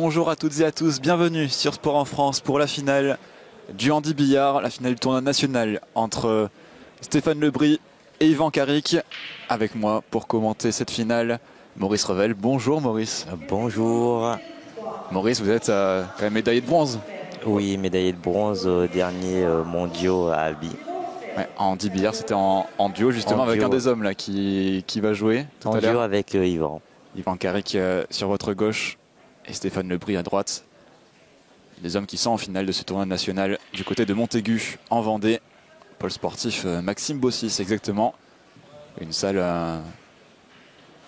Bonjour à toutes et à tous, bienvenue sur Sport en France pour la finale du handi-billard, la finale du tournoi national entre Stéphane Lebris et Yvan Caric. Avec moi pour commenter cette finale, Maurice Revel. Bonjour Maurice. Bonjour. Maurice, vous êtes quand même médaillé de bronze. Oui, médaillé de bronze aux derniers mondiaux à Albi. Ouais, en handi-billard, c'était en duo justement avec un des hommes là qui va jouer tout en à l'heure. duo avec Yvan. Yvan Caric sur votre gauche et Stéphane Lebris à droite. Les hommes qui sont en finale de ce tournoi national du côté de Montaigu en Vendée. Pôle sportif Maxime Bossis exactement. Une salle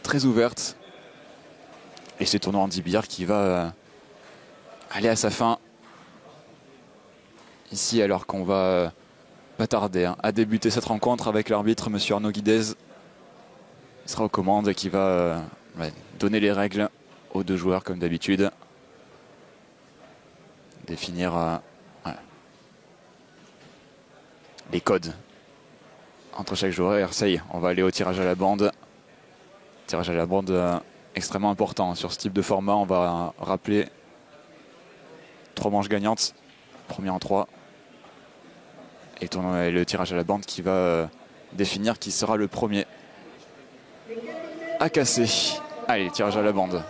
très ouverte. Et ce tournoi handi-billard qui va aller à sa fin. Ici alors qu'on va pas tarder à débuter cette rencontre avec l'arbitre monsieur Arnaud Guidez. Il sera aux commandes et qui va donner les règles aux deux joueurs comme d'habitude. Définir les codes entre chaque joueur. Ça y est, on va aller au tirage à la bande. Tirage à la bande extrêmement important sur ce type de format. On va rappeler 3 manches gagnantes, premier en 3. Et le tirage à la bande qui va définir qui sera le premier à casser. Allez, tirage à la bande.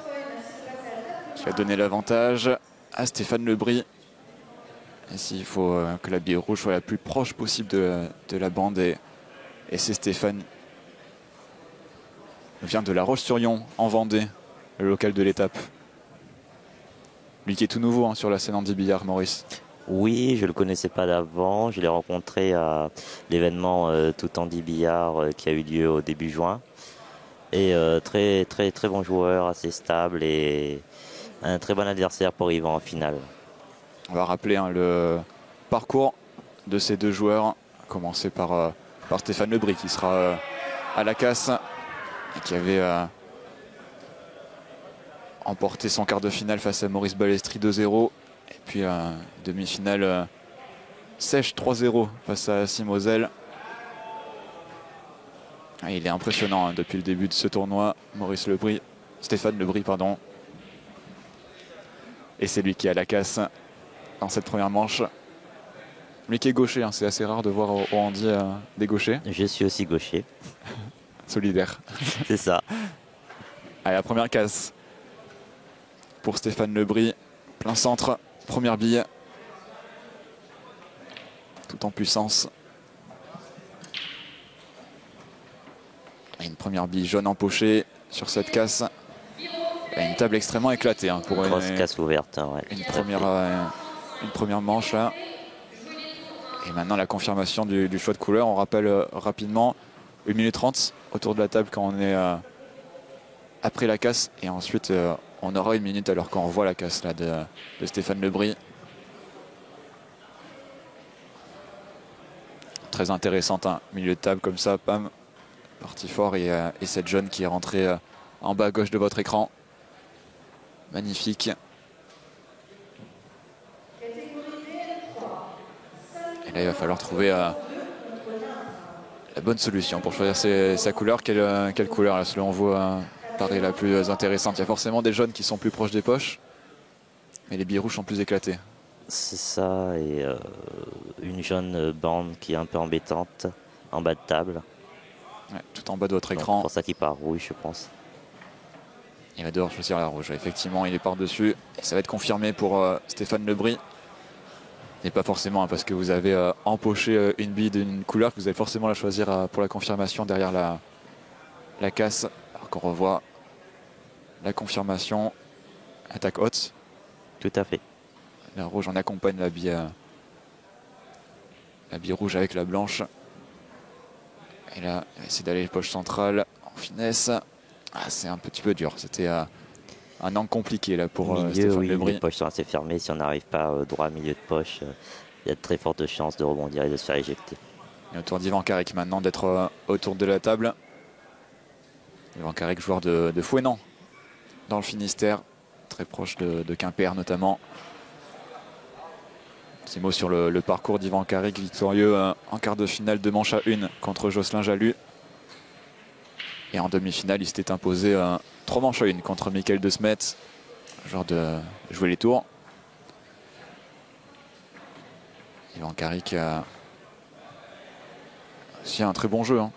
Qui va donner l'avantage à Stéphane Lebris. Ici, il faut que la bille rouge soit la plus proche possible de la bande. Et c'est Stéphane. Il vient de La Roche-sur-Yon, en Vendée, le local de l'étape. Lui qui est tout nouveau sur la scène handi-billard, Maurice. Oui, je ne le connaissais pas d'avant. Je l'ai rencontré à l'événement tout handi-billard qui a eu lieu au début juin. Et très bon joueur, assez stable et un très bon adversaire pour Yvan en finale. On va rappeler le parcours de ces deux joueurs, à commencer par Stéphane Lebris qui sera à la casse et qui avait emporté son quart de finale face à Maurice Balestri 2-0 et puis demi-finale sèche 3-0 face à Simozel. Il est impressionnant depuis le début de ce tournoi, Stéphane Lebris pardon. Et c'est lui qui a la casse dans cette première manche. Lui qui est gaucher, c'est assez rare de voir au handi des gauchers. Je suis aussi gaucher. Solidaire. C'est ça. Allez, la première casse pour Stéphane Lebris. Plein centre, première bille. Tout en puissance. Et une première bille jaune empochée sur cette casse. Et une table extrêmement éclatée pour grosse casse ouverte. Ouais, une première manche là. Et maintenant la confirmation du choix de couleur. On rappelle rapidement 1 minute 30 autour de la table quand on est après la casse. Et ensuite on aura 1 minute alors qu'on revoit la casse là, de Stéphane Lebris. Très intéressante, milieu de table comme ça, pam, parti fort et cette jaune qui est rentrée en bas à gauche de votre écran. Magnifique. Et là, il va falloir trouver la bonne solution pour choisir sa couleur. Quelle couleur, là, selon vous, paraît la plus intéressante? Il y a forcément des jaunes qui sont plus proches des poches, mais les billes rouges sont plus éclatées. C'est ça, et une jaune bande qui est un peu embêtante en bas de table. Ouais, tout en bas de votre écran. C'est pour ça qu'il part rouge, je pense. Il va devoir choisir la rouge. Effectivement, il est par-dessus. Ça va être confirmé pour Stéphane Lebris. Et pas forcément parce que vous avez empoché une bille d'une couleur que vous allez forcément la choisir pour la confirmation derrière la casse. Alors qu'on revoit la confirmation. Attaque haute. Tout à fait. La rouge en accompagne la bille rouge avec la blanche. Et là, il va essayer d'aller les poches centrales en finesse. C'est un petit peu dur. C'était un angle compliqué là pour Stéphane Lebris. Les poches sont assez fermées. Si on n'arrive pas droit milieu de poche, il y a de très fortes chances de rebondir et de se faire éjecter. Et autour d'Yvan Caric maintenant d'être autour de la table. Yvan Caric, joueur de Fouesnant dans le Finistère, très proche de Quimper notamment. Petit mot sur le parcours d'Yvan Caric, victorieux en quart de finale de manche à 1 contre Jocelyn Jalut. Et en demi-finale, il s'était imposé 3 manches à 1 contre Michael De Smet. joueur de jouer les tours. Ivan Karic a aussi un très bon jeu. Hein.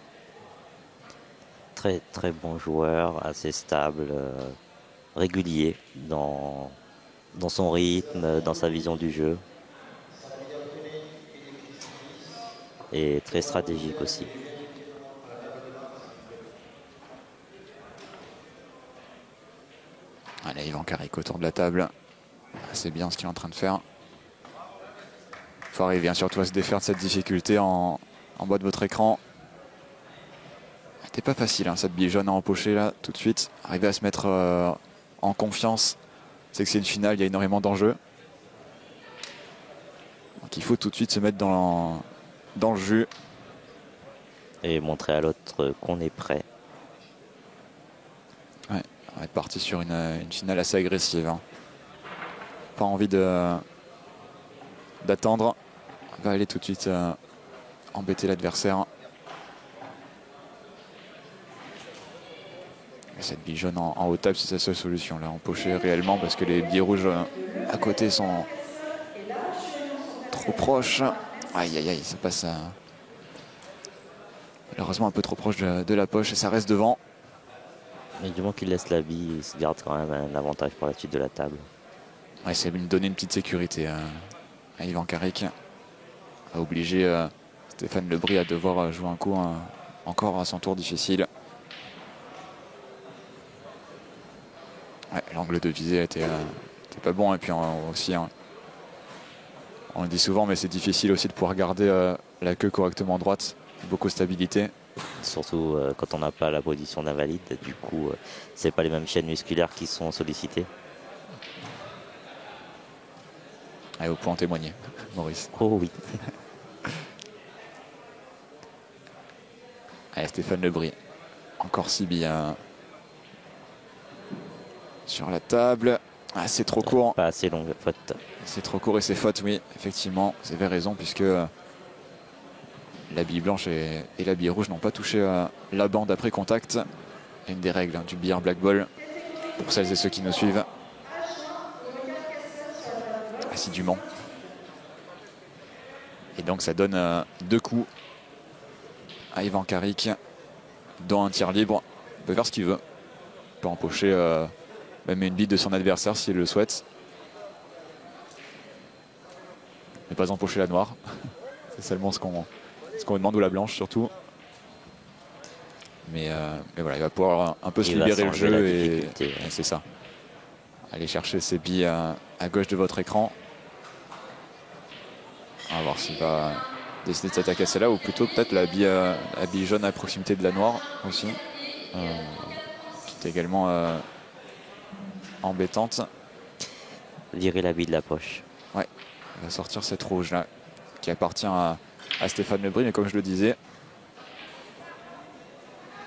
Très très bon joueur, assez stable, régulier dans son rythme, dans sa vision du jeu. Et très stratégique aussi. Allez, Ivan Karic autour de la table. C'est bien ce qu'il est en train de faire. Il faut arriver surtout à se défaire de cette difficulté en bas de votre écran. C'était pas facile hein, cette bille jaune à empocher là tout de suite. Arriver à se mettre en confiance. C'est que c'est une finale, il y a énormément d'enjeux. Donc il faut tout de suite se mettre dans le jus. Et montrer à l'autre qu'on est prêt. Ouais, on va être parti sur une finale assez agressive. Hein. Pas envie d'attendre. On va aller tout de suite embêter l'adversaire. Cette bille jaune en haut de table, c'est sa seule solution. Là, empocher réellement parce que les billes rouges à côté sont trop proches. Aïe, aïe, aïe, ça passe malheureusement un peu trop proche de la poche et ça reste devant. Mais du moment qu'il laisse la bille, il se garde quand même un avantage pour la suite de la table. Ouais, c'est lui donner une petite sécurité à Ivan Karic. A obligé Stéphane Lebris à devoir jouer un coup encore à son tour difficile. Ouais, l'angle de visée était pas bon. Et puis aussi, on le dit souvent, mais c'est difficile aussi de pouvoir garder la queue correctement droite. Beaucoup de stabilité. Surtout quand on n'a pas la position d'invalide. Du coup, c'est pas les mêmes chaînes musculaires qui sont sollicitées. Et vous pouvez en témoigner, Maurice. Oh oui. Allez, Stéphane Lebris. Encore 6 billes sur la table. Ah, c'est trop court. Pas assez longue, faute. C'est trop court et c'est faute, oui, effectivement. Vous avez raison, puisque la bille blanche et la bille rouge n'ont pas touché la bande après contact. C'est une des règles hein, du billard black ball. Pour celles et ceux qui nous suivent assidûment. Et donc ça donne 2 coups à Ivan Karic dans un tir libre. Il peut faire ce qu'il veut. Il peut empocher même une bille de son adversaire s'il le souhaite. Mais pas empocher la noire. C'est seulement ce qu'on demande, ou la blanche surtout. Mais voilà, il va pouvoir un peu se libérer le jeu et c'est ça. Allez chercher ses billes à gauche de votre écran. On va voir s'il va décider de s'attaquer à celle-là, ou plutôt peut-être la bille jaune à proximité de la noire aussi. Qui est également embêtante. Virer la bille de la poche. Ouais, il va sortir cette rouge là, qui appartient à Stéphane Lebris, mais comme je le disais,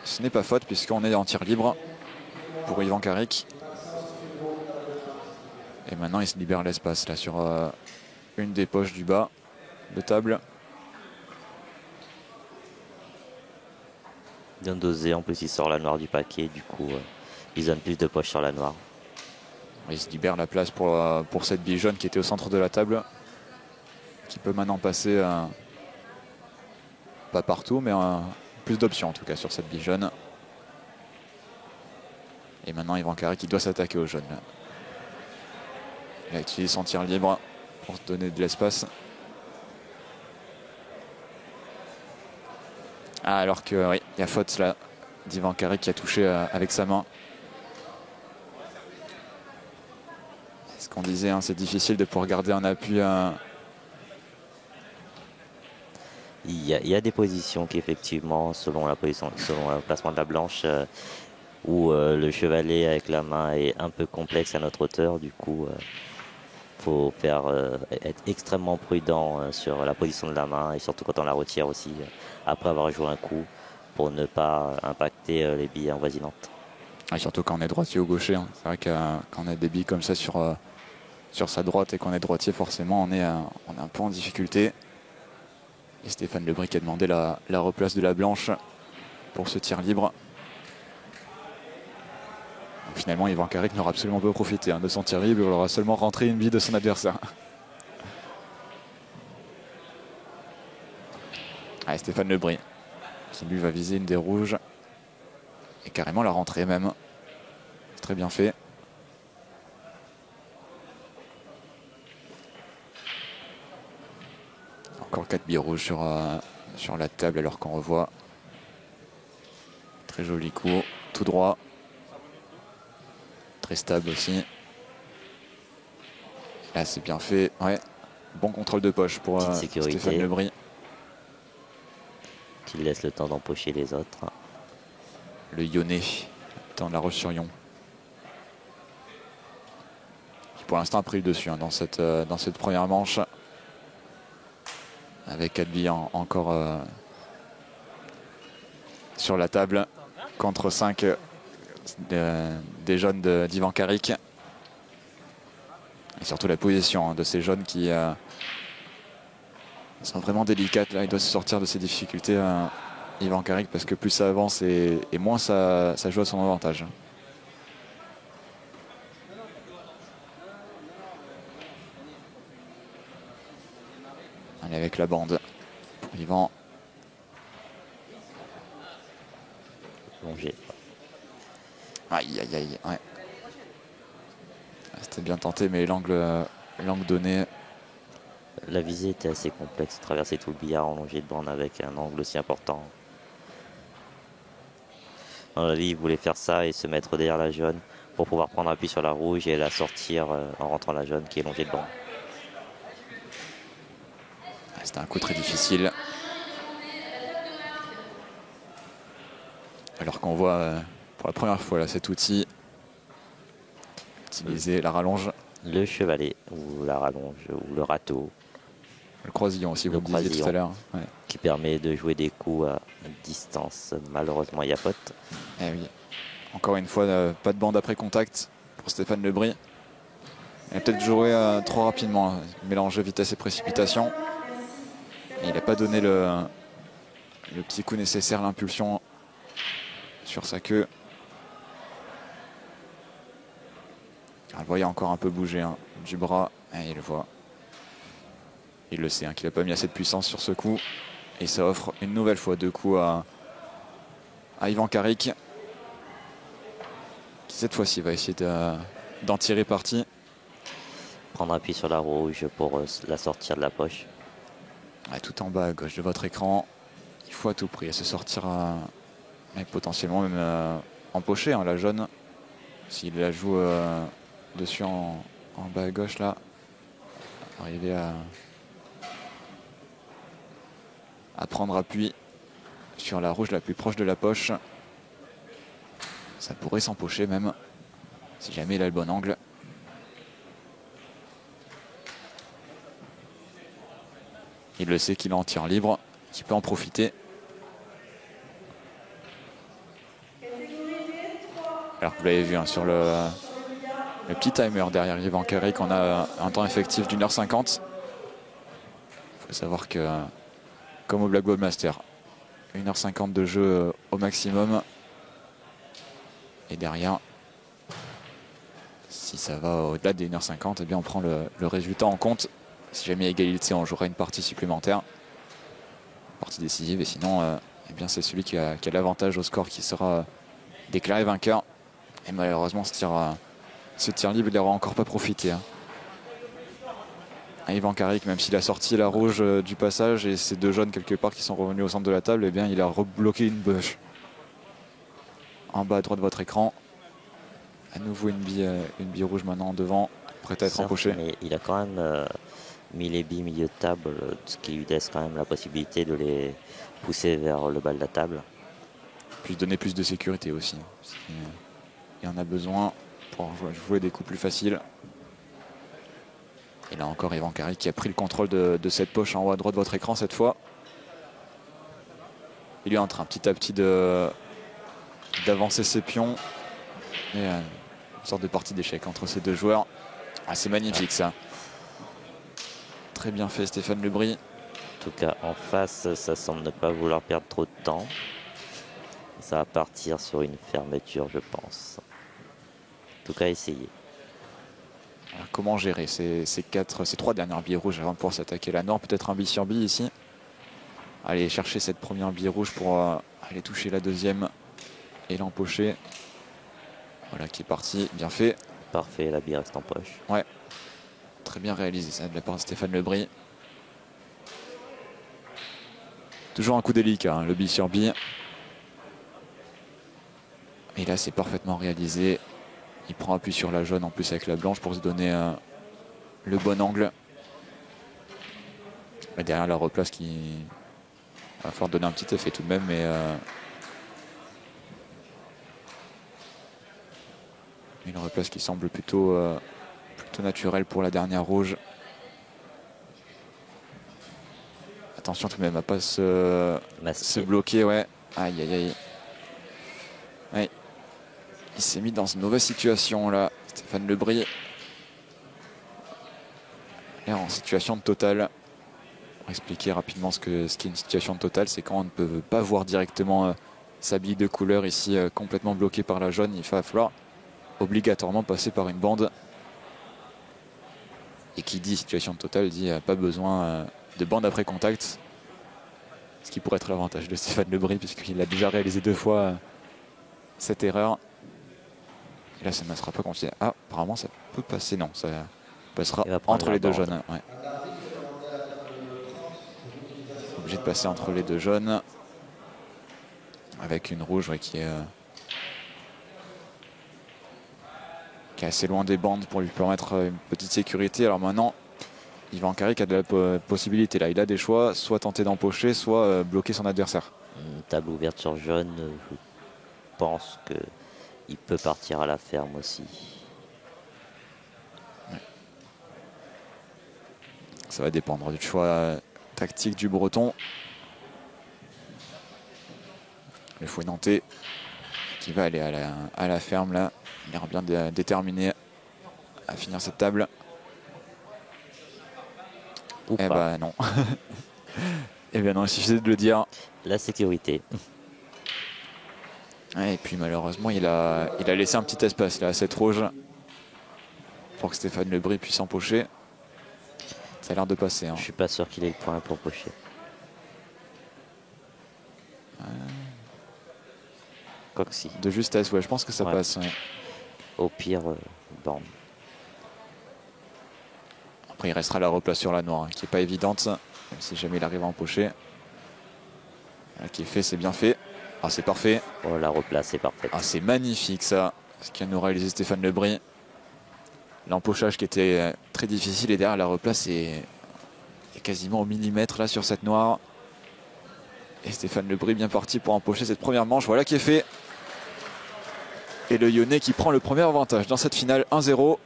ce n'est pas faute puisqu'on est en tir libre pour Ivan Karic. Et maintenant il se libère l'espace là sur une des poches du bas de table. Bien dosé, en plus il sort la noire du paquet, du coup il donne plus de poches sur la noire. Il se libère la place pour cette bille jaune qui était au centre de la table, qui peut maintenant passer pas partout, mais plus d'options en tout cas sur cette bille jaune. Et maintenant Ivan Karic qui doit s'attaquer au jaune. Il a utilisé son tir libre pour se donner de l'espace. Ah, alors que oui, il y a faute là d'Ivan Karic qui a touché avec sa main. Ce qu'on disait, hein, c'est difficile de pouvoir garder un appui. Il y a des positions qui effectivement, selon le placement de la blanche, où le chevalet avec la main est un peu complexe à notre hauteur. Du coup, faut être extrêmement prudent sur la position de la main et surtout quand on la retire aussi après avoir joué un coup pour ne pas impacter les billes avoisinantes. Et surtout quand on est droitier ou gaucher. Hein. C'est vrai que quand on a des billes comme ça sur sa droite et qu'on est droitier, forcément on est un peu en difficulté. Et Stéphane Lebris qui a demandé la replace de la blanche pour ce tir libre. Finalement, Ivan Karic n'aura absolument pas profité de son tir libre. Il aura seulement rentré une bille de son adversaire. Allez, Stéphane Lebris, qui lui va viser une des rouges. Et carrément la rentrée même. Très bien fait. Encore 4 billes rouges sur la table alors qu'on revoit. Très joli coup, tout droit. Très stable aussi. Là c'est bien fait, ouais. Bon contrôle de poche pour Stéphane Lebris. Qui laisse le temps d'empocher les autres. Le Lyonnais, dans La Roche-sur-Yon. Qui pour l'instant a pris le dessus dans cette première manche. Avec 4 billes encore sur la table. Contre 5 des jeunes d'Ivan Karic. Et surtout la position de ces jeunes qui sont vraiment délicates. Là, il doit se sortir de ces difficultés, Ivan Karic, parce que plus ça avance et moins ça joue à son avantage. Allez, avec la bande. Ivan. Plongé. Aïe, aïe, aïe. Ouais. C'était bien tenté, mais l'angle donné. La visée était assez complexe. Traverser tout le billard en longée de bande avec un angle aussi important. Dans la vie, il voulait faire ça et se mettre derrière la jaune pour pouvoir prendre appui sur la rouge et la sortir en rentrant la jaune qui est longée de bande. C'était un coup très difficile. Alors qu'on voit pour la première fois là, cet outil utiliser la rallonge. Le chevalet ou la rallonge ou le râteau. Le croisillon aussi, vous le disiez tout à l'heure. Ouais. Qui permet de jouer des coups à distance. Malheureusement, il y a pote. Eh oui. Encore une fois, pas de bande après contact pour Stéphane Lebris. Il a peut-être joué trop rapidement, mélangé vitesse et précipitation. Et il n'a pas donné le petit coup nécessaire, l'impulsion sur sa queue. On le voyait encore un peu bouger du bras. Et il le voit. Il le sait qu'il n'a pas mis assez de puissance sur ce coup. Et ça offre une nouvelle fois 2 coups à Ivan Karic. Qui cette fois-ci va essayer d'en tirer parti. Prendre appui sur la rouge pour la sortir de la poche. Ouais, tout en bas à gauche de votre écran. Il faut à tout prix se sortir et potentiellement même empocher la jaune. S'il la joue dessus en bas à gauche là. Arriver à prendre appui sur la rouge la plus proche de la poche. Ça pourrait s'empocher même, si jamais il a le bon angle. Il le sait qu'il est en tir libre, qu'il peut en profiter. Alors vous l'avez vu sur le petit timer derrière Ivan Karic, on a un temps effectif d'1h50. Il faut savoir que, comme au Black Ball Master, 1h50 de jeu au maximum. Et derrière, si ça va au-delà des 1h50, eh bien on prend le résultat en compte. Si jamais il y a égalité, on jouera une partie supplémentaire, une partie décisive. Et sinon, eh bien c'est celui qui a l'avantage au score qui sera déclaré vainqueur. Et malheureusement, ce tir libre, il n'aura encore pas profité. Ivan Karic, même s'il a sorti la rouge du passage et ces 2 jaunes quelque part qui sont revenus au centre de la table, eh bien il a rebloqué une bûche. En bas à droite de votre écran. À nouveau une bille rouge maintenant devant, prête à être empochée. Mais il a quand même mis les billes milieu de table, ce qui lui laisse quand même la possibilité de les pousser vers le bas de la table. Puis donner plus de sécurité aussi. Il y en a besoin pour jouer des coups plus faciles. Et là encore Ivan Karic qui a pris le contrôle de cette poche en haut à droite de votre écran cette fois. Il est en train petit à petit d'avancer ses pions. Et une sorte de partie d'échec entre ces 2 joueurs. Ah, c'est magnifique ça. Très bien fait Stéphane Lebris. En tout cas en face, ça semble ne pas vouloir perdre trop de temps. Ça va partir sur une fermeture, je pense. En tout cas, essayer. Alors, comment gérer ces 3 dernières billes rouges avant de pouvoir s'attaquer la noire? Peut-être un bille sur bille ici. Aller chercher cette première bille rouge pour aller toucher la deuxième et l'empocher. Voilà qui est parti, bien fait. Parfait, la bille reste en poche. Ouais, très bien réalisé ça de la part de Stéphane Lebris. Toujours un coup délicat, hein, le bille sur bille. Et là, c'est parfaitement réalisé. Il prend appui sur la jaune en plus avec la blanche pour se donner le bon angle. Et derrière la replace qui va falloir donner un petit effet tout de même, mais une replace qui semble plutôt naturelle pour la dernière rouge. Attention tout de même à pas se bloquer, ouais. Aïe aïe aïe. Ouais. Il s'est mis dans une mauvaise situation là, Stéphane Lebris. Là, en situation de totale. Pour expliquer rapidement ce qu'est une situation de totale, c'est quand on ne peut pas voir directement sa bille de couleur ici complètement bloquée par la jaune. Il va falloir obligatoirement passer par une bande. Et qui dit situation de totale dit pas besoin de bande après contact. Ce qui pourrait être l'avantage de Stéphane Lebris puisqu'il a déjà réalisé 2 fois cette erreur. Et là, ça ne sera pas considéré. Ah, apparemment, ça peut passer. Non, ça passera entre les deux jaunes. Ouais. Obligé de passer entre les deux jaunes. Avec une rouge ouais, qui est assez loin des bandes pour lui permettre une petite sécurité. Alors maintenant, Yvan Carrick a de la possibilité. Là, il a des choix, soit tenter d'empocher, soit bloquer son adversaire. Table ouverte sur jaune, je pense que il peut partir à la ferme aussi. Ouais. Ça va dépendre du choix tactique du Breton. Le fouet nantais qui va aller à la ferme là. Il est bien déterminé à finir cette table. Ou eh pas. ben non. Eh bien non, il suffisait de le dire. La sécurité. Ouais, et puis malheureusement, il a laissé un petit espace là à cette rouge pour que Stéphane Lebris puisse empocher. Ça a l'air de passer. Hein. Je suis pas sûr qu'il ait le point pour pocher. Quoique si. De justesse, ouais, je pense que ça passe. Ouais. Au pire, bande. Après, il restera la replace sur la noire, hein, qui n'est pas évidente, même si jamais il arrive à empocher. Là, qui est fait, c'est bien fait. Ah, c'est parfait. Oh, la replace, c'est parfait. Ah, c'est magnifique ça, ce qu'a nous réalisé Stéphane Lebris. L'empochage qui était très difficile et derrière la replace est quasiment au millimètre là sur cette noire. Et Stéphane Lebris bien parti pour empocher cette première manche. Voilà qui est fait. Et le Lyonnais qui prend le premier avantage dans cette finale 1-0.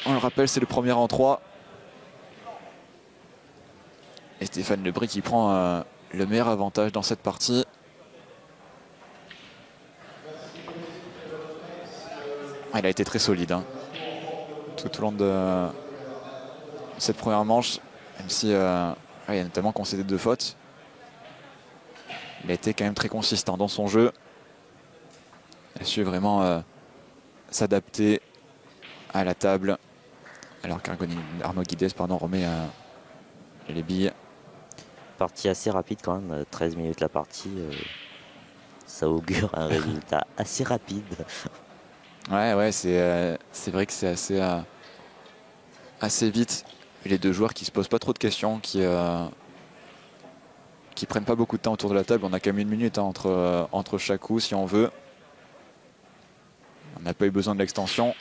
On le rappelle, c'est le premier en 3. Et Stéphane Lebris qui prend le meilleur avantage dans cette partie. Il a été très solide hein, tout au long de cette première manche. Même si il a notamment concédé 2 fautes. Il a été quand même très consistant dans son jeu. Il a su vraiment s'adapter à la table. Alors qu'Arnaud Guides remet les billes. Partie assez rapide quand même, 13 minutes la partie. Ça augure un résultat assez rapide. Ouais, c'est vrai que c'est assez vite. Et les deux joueurs qui se posent pas trop de questions, qui prennent pas beaucoup de temps autour de la table. On a quand même 1 minute hein, entre chaque coup si on veut. On n'a pas eu besoin de l'extension.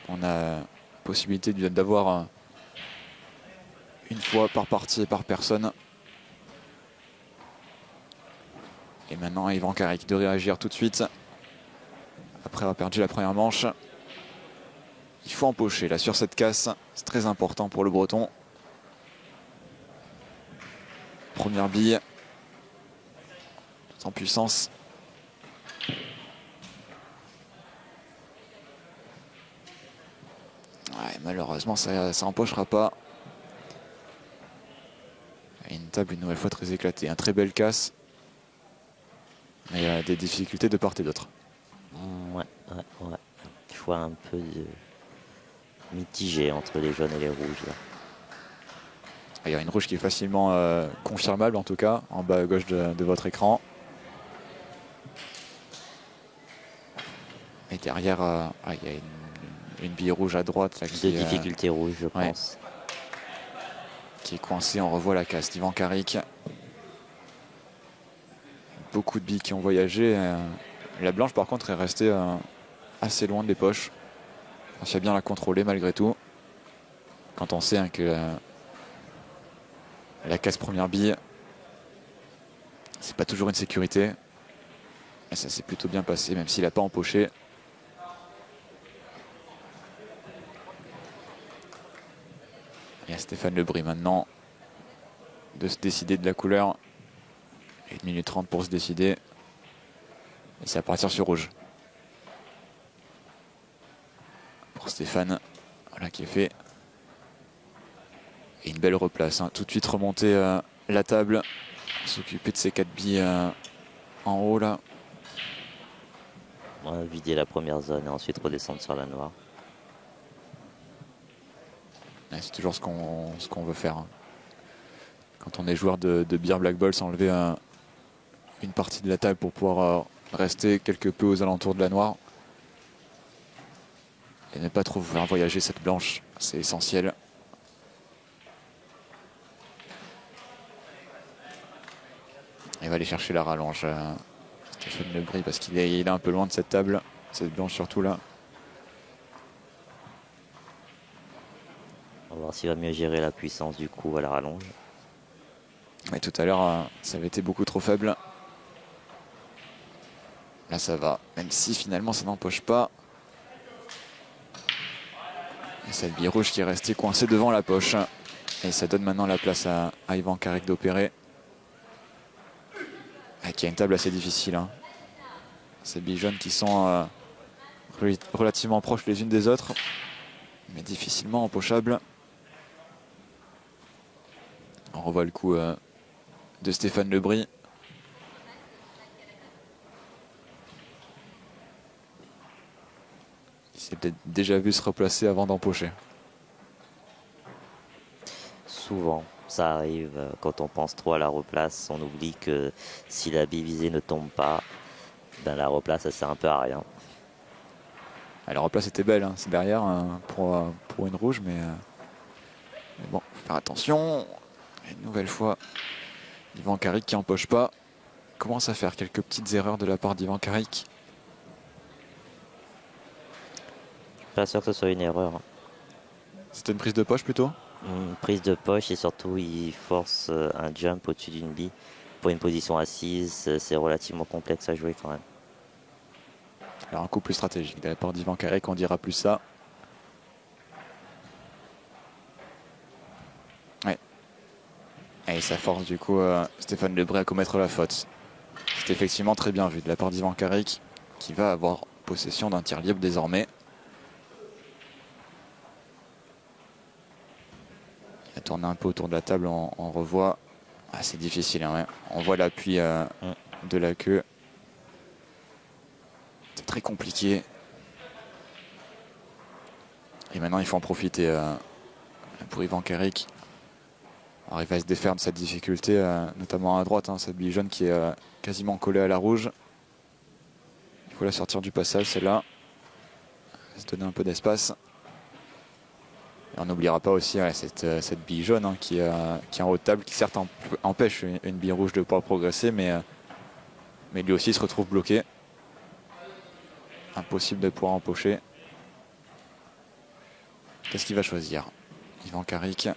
On a possibilité d'avoir une fois par partie et par personne. Et maintenant Yvan Carrick de réagir tout de suite. Après avoir perdu la première manche. Il faut empocher là sur cette casse. C'est très important pour le Breton. Première bille. Sans puissance. Ouais, malheureusement, ça empochera pas. Et une table une nouvelle fois très éclatée. Un très belle casse. Mais des difficultés de part et d'autre. Ouais. fois un peu mitigé entre les jaunes et les rouges. Là. Il y a une rouge qui est facilement confirmable, en tout cas, en bas à gauche de votre écran. Et derrière, il y a une bille rouge à droite. Là, De difficulté rouge, je pense. Qui est coincée, on revoit la casse d'Ivan Karic. Beaucoup de billes qui ont voyagé. La blanche, par contre, est restée assez loin des poches. On sait bien la contrôler malgré tout. Quand on sait que la casse première bille, c'est pas toujours une sécurité. Et ça s'est plutôt bien passé, même s'il n'a pas empoché. Et à Stéphane Lebris maintenant de se décider de la couleur. 1 minute 30 pour se décider. Et ça va partir sur rouge. Pour Stéphane, voilà qui est fait. Et une belle replace. Tout de suite remonter la table. S'occuper de ces 4 billes en haut là. Ouais, vider la première zone et ensuite redescendre sur la noire. Ouais, c'est toujours ce qu'on veut faire. Quand on est joueur de beer black ball, s'enlever une partie de la table pour pouvoir rester quelque peu aux alentours de la noire. Et ne pas trop faire voyager cette blanche, c'est essentiel. Il va aller chercher la rallonge, Stéphane Lebris, parce qu'il est un peu loin de cette table, cette blanche surtout là. On va voir s'il va mieux gérer la puissance du coup à la rallonge. Mais tout à l'heure, ça avait été beaucoup trop faible. Là, ça va, même si finalement ça n'empoche pas. Et cette bille rouge qui est restée coincée devant la poche. Et ça donne maintenant la place à Ivan Karic d'opérer. Qui a une table assez difficile. Hein. Ces billes jaunes qui sont relativement proches les unes des autres, mais difficilement empochables. On revoit le coup de Stéphane Lebris. Il s'est peut-être déjà vu se replacer avant d'empocher. Souvent, ça arrive quand on pense trop à la replace, on oublie que si la bille visée ne tombe pas, ben la replace ça sert un peu à rien. La replace était belle, hein. C'est derrière pour une rouge, mais bon, faut faire attention. Une nouvelle fois, Ivan Karic qui empoche pas. Commence à faire quelques petites erreurs de la part d'Ivan Karic. Je suis pas sûr que ce soit une erreur. C'était une prise de poche plutôt? Une prise de poche et surtout il force un jump au-dessus d'une bille. Pour une position assise, c'est relativement complexe à jouer quand même. Alors un coup plus stratégique de la part d'Ivan Karic, on dira plus ça. Ouais. Et ça force du coup Stéphane Lebris à commettre la faute. C'est effectivement très bien vu de la part d'Ivan Karic, qui va avoir possession d'un tir libre désormais. Il a tourné un peu autour de la table, on revoit. Ah, c'est difficile, hein, ouais. On voit l'appui de la queue. C'est très compliqué. Et maintenant, il faut en profiter pour Ivan Karic. Alors, il va se défaire de cette difficulté, notamment à droite, hein, cette bille jaune qui est quasiment collée à la rouge. Il faut la sortir du passage, celle-là. Se donner un peu d'espace. Et on n'oubliera pas aussi cette bille jaune hein, qui est en haut de table, qui certes empêche une bille rouge de pouvoir progresser, mais lui aussi se retrouve bloqué. Impossible de pouvoir empocher. Qu'est-ce qu'il va choisir, Ivan Karic?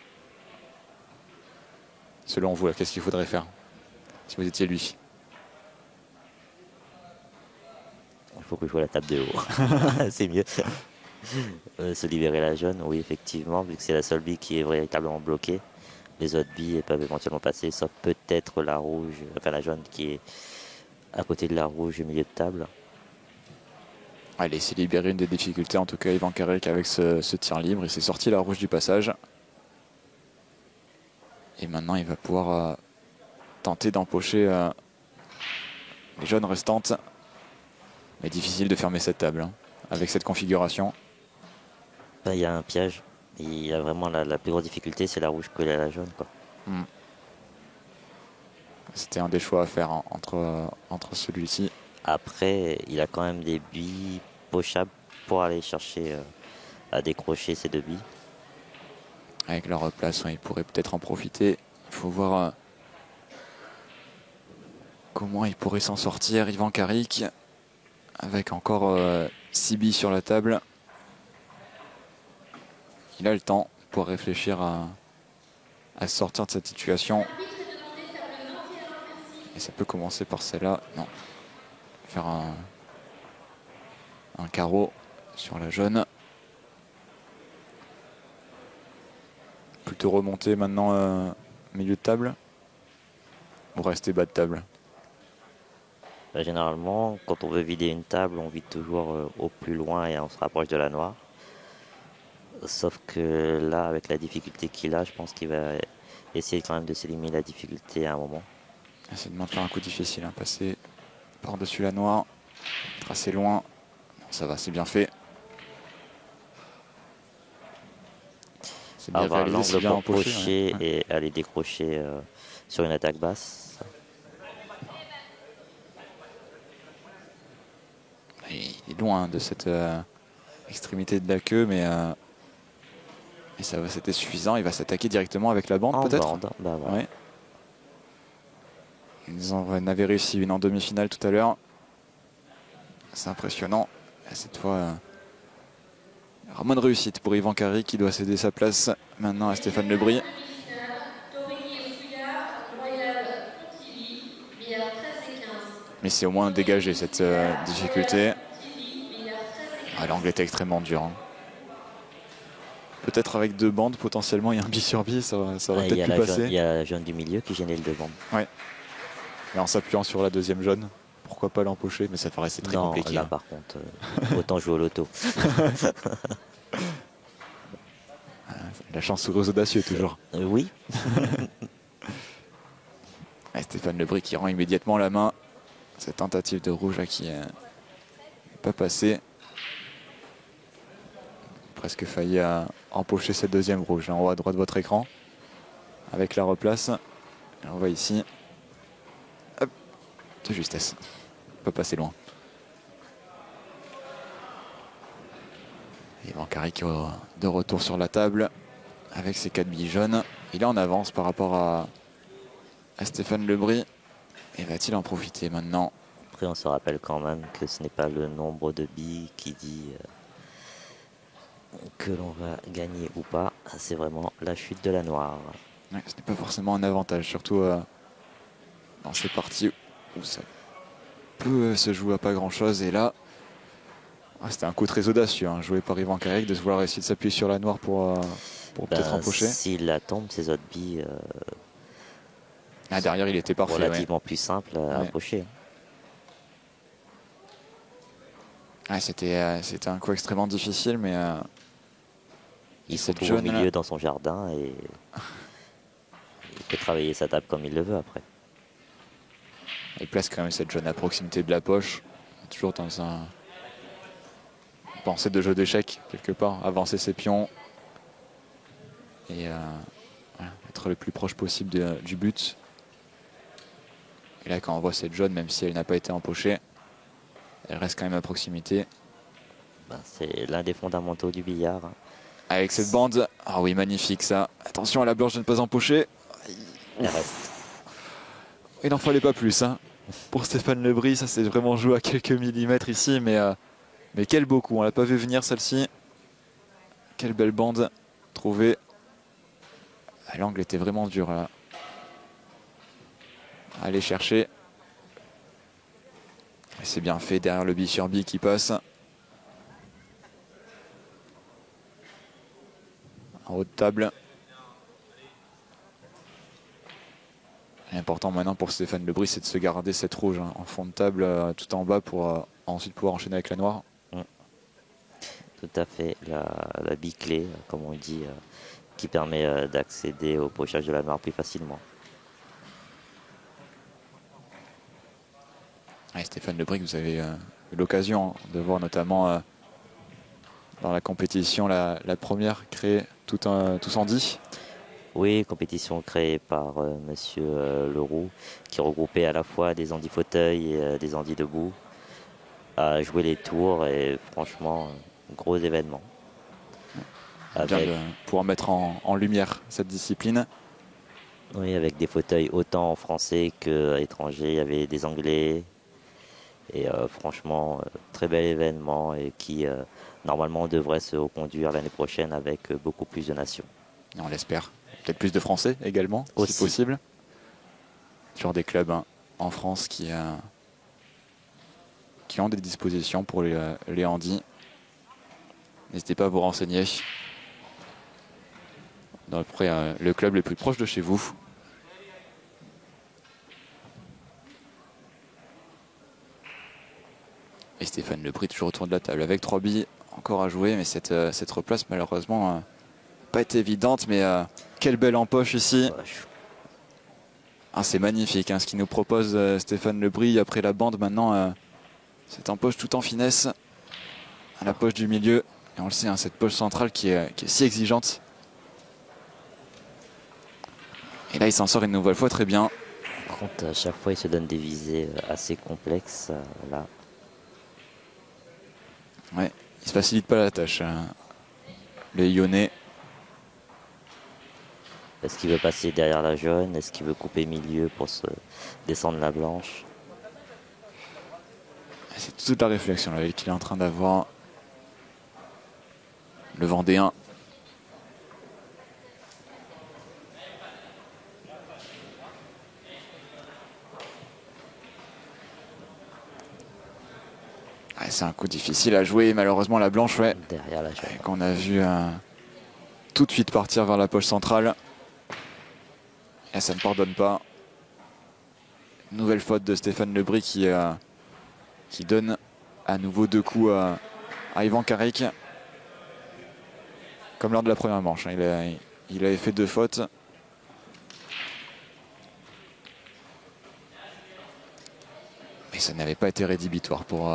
Selon vous, qu'est-ce qu'il faudrait faire si vous étiez lui? Il faut que je joue à la table de haut. C'est mieux. Se libérer la jaune, oui effectivement, vu que c'est la seule bille qui est véritablement bloquée. Les autres billes peuvent éventuellement passer, sauf peut-être la rouge, enfin la jaune qui est à côté de la rouge au milieu de table. Allez, s'est libéré une des difficultés, en tout cas Ivan Karic avec ce tir libre. Il s'est sorti la rouge du passage. Et maintenant, il va pouvoir tenter d'empocher les jaunes restantes. Mais difficile de fermer cette table. Hein. avec cette configuration. Là, il y a un piège. Il y a vraiment la plus grosse difficulté, c'est la rouge collée à la jaune, quoi. C'était un des choix à faire entre celui-ci. Après, il a quand même des billes pochables pour aller chercher à décrocher ces deux billes. Avec leur replace, il pourrait peut-être en profiter. Il faut voir comment il pourrait s'en sortir, Ivan Karic, avec encore 6 billes sur la table. Il a le temps pour réfléchir à sortir de cette situation. Et ça peut commencer par celle-là. Non. Faire un carreau sur la jaune. Plutôt remonter maintenant milieu de table. Ou rester bas de table. Généralement, quand on veut vider une table, on vide toujours au plus loin et on se rapproche de la noire. Sauf que là, avec la difficulté qu'il a, je pense qu'il va essayer quand même de s'éliminer la difficulté à un moment. C'est de maintenir un coup difficile, passer par-dessus la noire, tracer loin. Ça va, c'est bien fait. C'est bien avoir l'angle pour pocher et aller décrocher sur une attaque basse. Il est loin de cette extrémité de la queue, mais ça va, c'était suffisant. Il va s'attaquer directement avec la bande, peut-être. Bah, voilà. Ouais. Ils en avaient réussi une en demi-finale tout à l'heure. C'est impressionnant. Et cette fois, vraiment de réussite pour Ivan Karic qui doit céder sa place maintenant à Stéphane Lebris. Mais c'est au moins dégagé cette difficulté. L'angle était extrêmement dur. Peut-être avec deux bandes, potentiellement, il y a un bi sur bi, ça aurait peut-être pu passer. Il y a la jaune du milieu qui gênait le devant. Ouais. Et en s'appuyant sur la deuxième jaune, pourquoi pas l'empocher, mais ça paraissait très compliqué. Là, par contre, autant jouer au loto. La chance sourit aux audacieux, toujours. Oui. Stéphane Lebris qui rend immédiatement la main. Cette tentative de rouge là, qui n'est pas passée. Presque failli à empocher cette deuxième rouge en haut à droite de votre écran. Avec la replace. Et on voit ici. Hop, de justesse. Pas passer loin. Ivan Karic de retour sur la table. Avec ses 4 billes jaunes. Il est en avance par rapport à Stéphane Lebris. Et va-t-il en profiter maintenant? Après, on se rappelle quand même que ce n'est pas le nombre de billes qui dit que l'on va gagner ou pas. C'est vraiment la chute de la noire. Ouais, ce n'est pas forcément un avantage, surtout dans ces parties où ça peut se jouer à pas grand-chose. Et là, c'était un coup très audacieux, joué par Ivan Karic, de vouloir essayer de s'appuyer sur la noire pour peut-être empocher. S'il la tombe, ces autres billes... derrière, il était parfait. Relativement plus simple à pocher. C'était un coup extrêmement difficile, mais il se trouve au milieu dans son jardin et il peut travailler sa table comme il le veut après. Il place quand même cette jaune à proximité de la poche, toujours dans un pensée de jeu d'échecs quelque part, avancer ses pions et être le plus proche possible du but. Et là, quand on voit cette jaune, même si elle n'a pas été empochée, elle reste quand même à proximité. C'est l'un des fondamentaux du billard. Avec cette bande, ah oui, magnifique ça. Attention à la blanche de ne pas empocher. Elle reste. Il n'en fallait pas plus. Pour Stéphane Lebris, ça s'est vraiment joué à quelques millimètres ici, mais quel beau coup. On l'a pas vu venir celle-ci. Quelle belle bande trouvée. L'angle était vraiment dur là. Aller chercher. C'est bien fait derrière le bi sur bi qui passe. En haut de table. L'important maintenant pour Stéphane Lebris, c'est de se garder cette rouge en fond de table tout en bas pour ensuite pouvoir enchaîner avec la noire. Tout à fait, la bille clé, comme on dit, qui permet d'accéder au pochage de la noire plus facilement. Stéphane Lebris, vous avez eu l'occasion de voir notamment dans la compétition, la première créée tout en dit. Oui, compétition créée par Monsieur Leroux, qui regroupait à la fois des handis fauteuils et des handis debout, à jouer les tours et franchement, gros événement. Bien Avec, de pouvoir mettre en lumière cette discipline. oui, avec des fauteuils autant en français qu'à l'étranger, il y avait des anglais. Et franchement, très bel événement et qui normalement devrait se reconduire l'année prochaine avec beaucoup plus de nations. Et on l'espère. Peut-être plus de Français également, Aussi. si possible. Sur des clubs en France qui ont des dispositions pour les handis. N'hésitez pas à vous renseigner. D'après le club le plus proche de chez vous. Et Stéphane Lebris toujours autour de la table avec 3 billes encore à jouer. Mais cette replace malheureusement pas été évidente. Mais quelle belle empoche ici. Ah, c'est magnifique ce qu'il nous propose Stéphane Lebris après la bande. Maintenant cette empoche tout en finesse à la poche du milieu. Et on le sait, cette poche centrale qui est si exigeante. Et là il s'en sort une nouvelle fois très bien. Par contre, à chaque fois il se donne des visées assez complexes là. Ouais, il se facilite pas la tâche. Le Lyonnais. Est-ce qu'il veut passer derrière la jaune? Est-ce qu'il veut couper milieu pour se descendre la blanche? C'est toute la réflexion là, qu'il est en train d'avoir. Le Vendéen. C'est un coup difficile à jouer. Malheureusement, la blanche, ouais. Derrière la jaune. Qu'on a vu tout de suite partir vers la poche centrale. Et ça ne pardonne pas. Nouvelle faute de Stéphane Lebris qui donne à nouveau 2 coups à Yvan Caric. Comme lors de la première manche. Il avait fait 2 fautes. Mais ça n'avait pas été rédhibitoire pour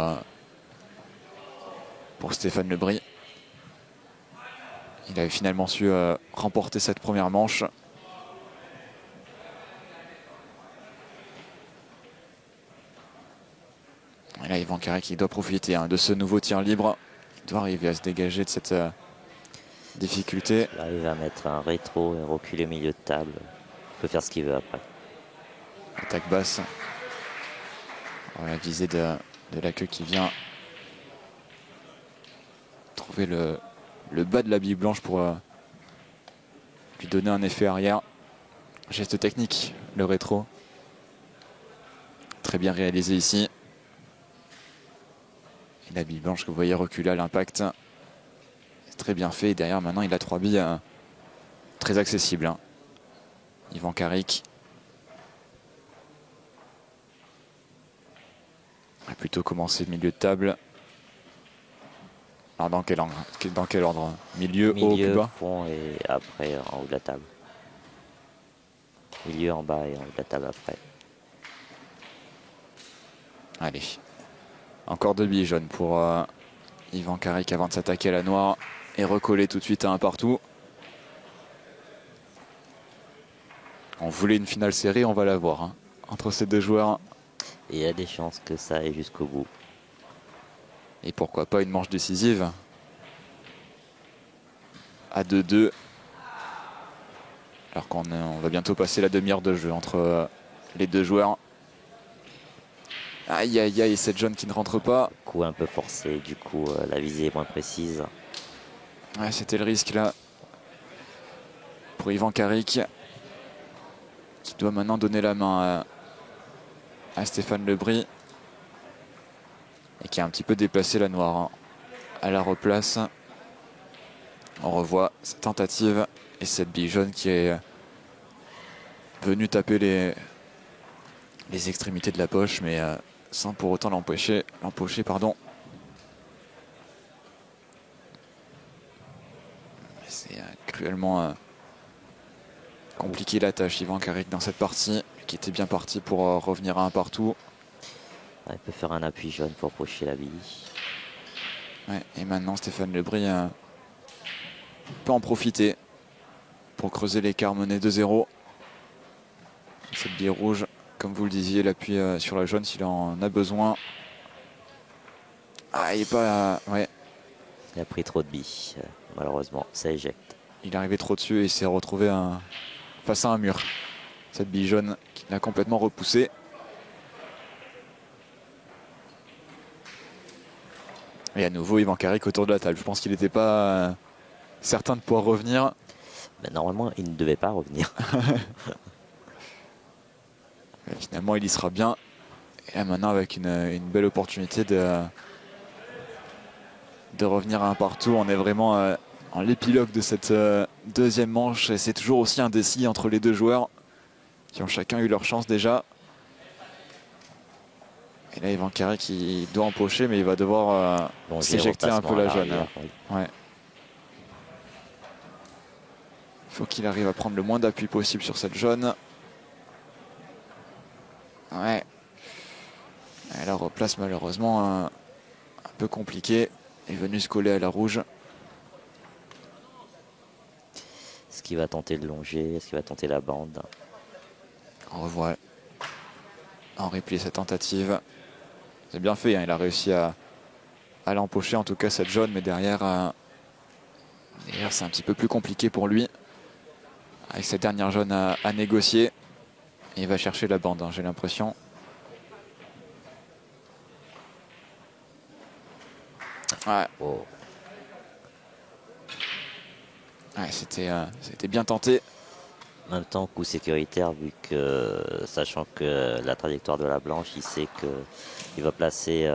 Stéphane Lebris. Il avait finalement su remporter cette première manche. Et là, Yvan Caric qui doit profiter de ce nouveau tir libre. Il doit arriver à se dégager de cette difficulté. Là, il va mettre un rétro et reculer au milieu de table. Il peut faire ce qu'il veut après. Attaque basse. La visée de la queue qui vient trouver le bas de la bille blanche pour lui donner un effet arrière. Geste technique, le rétro. Très bien réalisé ici. Et la bille blanche que vous voyez reculer à l'impact. C'est très bien fait. Et derrière, maintenant, il a 3 billes très accessibles. Yvan Caric. On va plutôt commencer milieu de table. Alors dans quel ordre? Milieu, haut, plus bas? Fond et après en haut de la table. Milieu en bas et en haut de la table après. Allez. Encore 2 billes jaunes pour Yvan Caric avant de s'attaquer à la noire. Et recoller tout de suite à un partout. On voulait une finale serrée, on va la voir. Entre ces 2 joueurs. Et il y a des chances que ça aille jusqu'au bout. Et pourquoi pas une manche décisive. À 2-2. Alors qu'on va bientôt passer la demi-heure de jeu entre les 2 joueurs. Aïe aïe aïe, cette jaune qui ne rentre pas. Coup un peu forcé, du coup la visée est moins précise. Ouais, c'était le risque là. Pour Yvan Caric. Qui doit maintenant donner la main à Stéphane Lebris. Et qui a un petit peu déplacé la noire à la replace. On revoit cette tentative et cette bille jaune qui est venue taper les extrémités de la poche, mais sans pour autant l'empocher. C'est cruellement compliqué la tâche, Yvan Caric, dans cette partie, qui était bien parti pour revenir à un partout. Il peut faire un appui jaune pour pocher la bille. Ouais, et maintenant Stéphane Lebris peut en profiter pour creuser l'écart, mené 2-0. Cette bille rouge, comme vous le disiez, l'appui sur la jaune s'il en a besoin. Ah, il est pas... ouais. Il a pris trop de billes, malheureusement, ça éjecte. Il est arrivé trop dessus et il s'est retrouvé face à un mur. Cette bille jaune qui l'a complètement repoussé. Et à nouveau, Yvan Caric autour de la table. Je pense qu'il n'était pas certain de pouvoir revenir. Mais normalement, il ne devait pas revenir. Et finalement, il y sera bien. Et là, maintenant, avec une belle opportunité de revenir à un partout. On est vraiment en l'épilogue de cette deuxième manche. Et c'est toujours aussi indécis entre les deux joueurs qui ont chacun eu leur chance déjà. Et là, Yvan Caric qui doit empocher, mais il va devoir s'éjecter un peu la jaune. Oui. Ouais. Il faut qu'il arrive à prendre le moins d'appui possible sur cette jaune. Ouais. Et la replace malheureusement un peu compliqué. Il est venu se coller à la rouge. Est-ce qu'il va tenter de longer? Est-ce qu'il va tenter la bande? On revoit en replay cette tentative. C'est bien fait, hein. Il a réussi à l'empocher, en tout cas cette jaune, mais derrière c'est un petit peu plus compliqué pour lui. Avec cette dernière jaune à négocier. Il va chercher la bande, hein, j'ai l'impression. Ouais. Oh. Ouais, c'était bien tenté. En même temps, coup sécuritaire, vu que, sachant que la trajectoire de la blanche, il sait qu'il va placer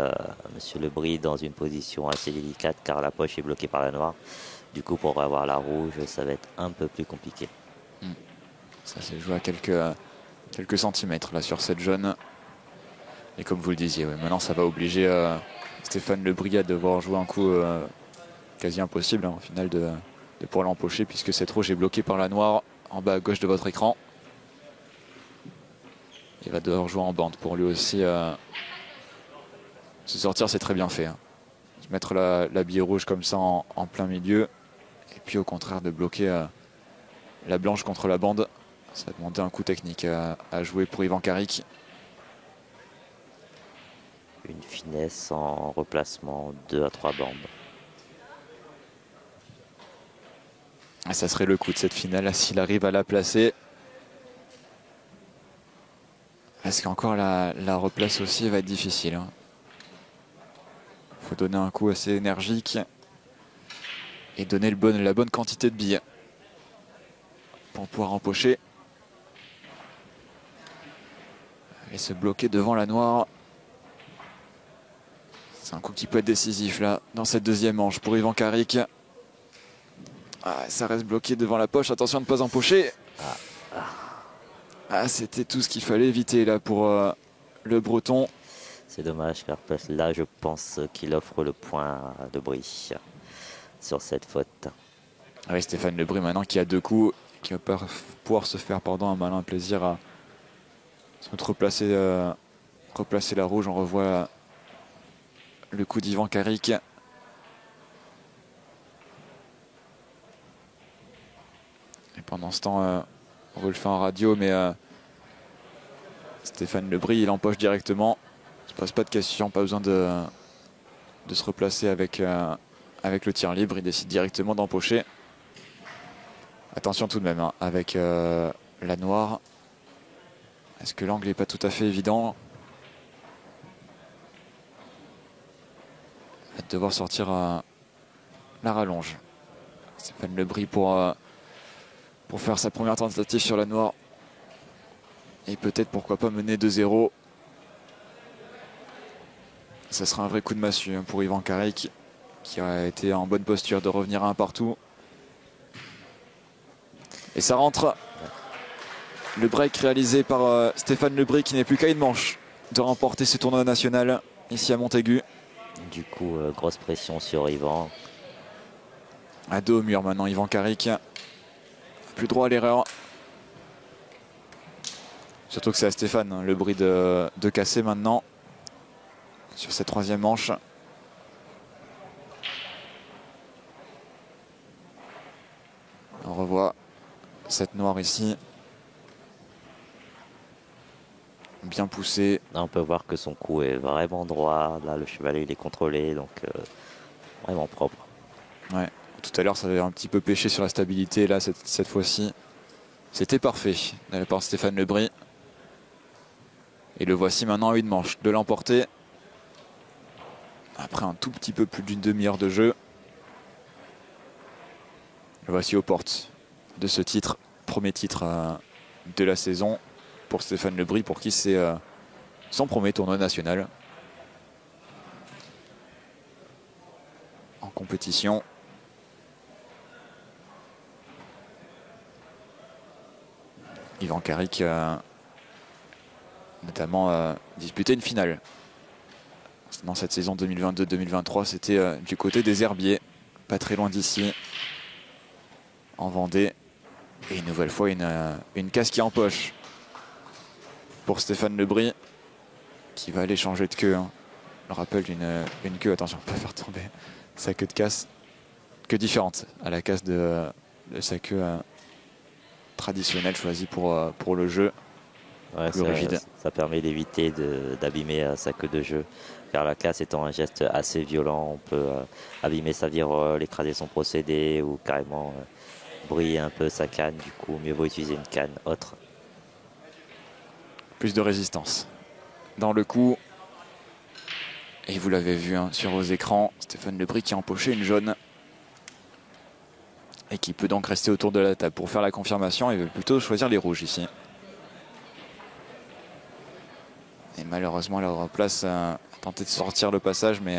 Monsieur Lebris dans une position assez délicate, car la poche est bloquée par la noire. Du coup, pour avoir la rouge, ça va être un peu plus compliqué. Ça s'est joué à quelques centimètres là sur cette jaune. Et comme vous le disiez, ouais, maintenant ça va obliger Stéphane Lebris à devoir jouer un coup quasi impossible, hein, au final de pouvoir l'empocher, puisque cette rouge est bloquée par la noire en bas à gauche de votre écran. Il va devoir jouer en bande pour lui aussi se sortir. C'est très bien fait, hein. Se mettre la bille rouge comme ça en plein milieu, et puis au contraire de bloquer la blanche contre la bande. Ça va demander un coup technique à jouer pour Yvan Caric. Une finesse en replacement, 2 à 3 bandes. Et ça serait le coup de cette finale s'il arrive à la placer. Est-ce qu'encore la replace aussi va être difficile, hein. Faut donner un coup assez énergique et donner la bonne quantité de billes pour pouvoir empocher. Et se bloquer devant la noire. C'est un coup qui peut être décisif là dans cette deuxième manche pour Yvan Caric. Ah, ça reste bloqué devant la poche. Attention à ne pas empocher. Ah, c'était tout ce qu'il fallait éviter là pour le Breton. C'est dommage, car là, je pense qu'il offre le point de Brie sur cette faute. Ah oui, Stéphane Lebris maintenant qui a 2 coups, qui va pouvoir se faire un malin plaisir à se replacer la rouge. On revoit le coup d'Yvan Caric. Et pendant ce temps, on vous le fait en radio, mais Stéphane Lebris, il empoche directement. Il ne se pose pas de questions, pas besoin de se replacer avec le tir libre. Il décide directement d'empocher. Attention tout de même, hein, avec la noire. Est-ce que l'angle n'est pas tout à fait évident? Il va devoir sortir la rallonge. Stéphane Lebris pour faire sa première tentative sur la noire. Et peut-être pourquoi pas mener 2-0. Ça sera un vrai coup de massue, hein, pour Yvan Caric, qui a été en bonne posture de revenir à un partout. Et ça rentre. Le break réalisé par Stéphane Lebris, qui n'est plus qu'à une manche de remporter ce tournoi national ici à Montaigu. Du coup, grosse pression sur Yvan. À dos au mur maintenant, Yvan Caric. Plus droit à l'erreur. Surtout que c'est à Stéphane, hein, Lebris de casser maintenant sur cette troisième manche. revoit cette noire ici. Bien poussé. Là, on peut voir que son coup est vraiment droit. Là, le chevalet, il est contrôlé, donc vraiment propre. Ouais. Tout à l'heure, ça avait un petit peu pêché sur la stabilité. Là, cette fois-ci, c'était parfait de la part de Stéphane Le Bris. Et le voici maintenant à une manche de l'emporter. Après un tout petit peu plus d'une demi-heure de jeu. Le voici aux portes de ce titre. Premier titre de la saison pour Stéphane Le Bris, pour qui c'est son premier tournoi national en compétition. Ivan Caric notamment disputé une finale dans cette saison 2022-2023. C'était du côté des Herbiers, pas très loin d'ici, en Vendée. Et une nouvelle fois une casse qui empoche pour Stéphane Le Bris, qui va aller changer de queue. Hein. Je rappelle une queue, attention, on peut faire tomber sa queue de casse, queue différente à la casse de sa queue traditionnelle choisie pour le jeu. Ouais, Plus rigide. Ça permet d'éviter d'abîmer sa queue de jeu. Car la casse étant un geste assez violent, on peut abîmer sa virole, écraser son procédé ou carrément briller un peu sa canne. Du coup, mieux vaut utiliser une canne autre. Plus de résistance dans le coup. Et vous l'avez vu hein, sur vos écrans, Stéphane Le Bris qui a empoché une jaune. Et qui peut donc rester autour de la table pour faire la confirmation. Il veut plutôt choisir les rouges ici. Et malheureusement, leur place a tenté de sortir le passage, mais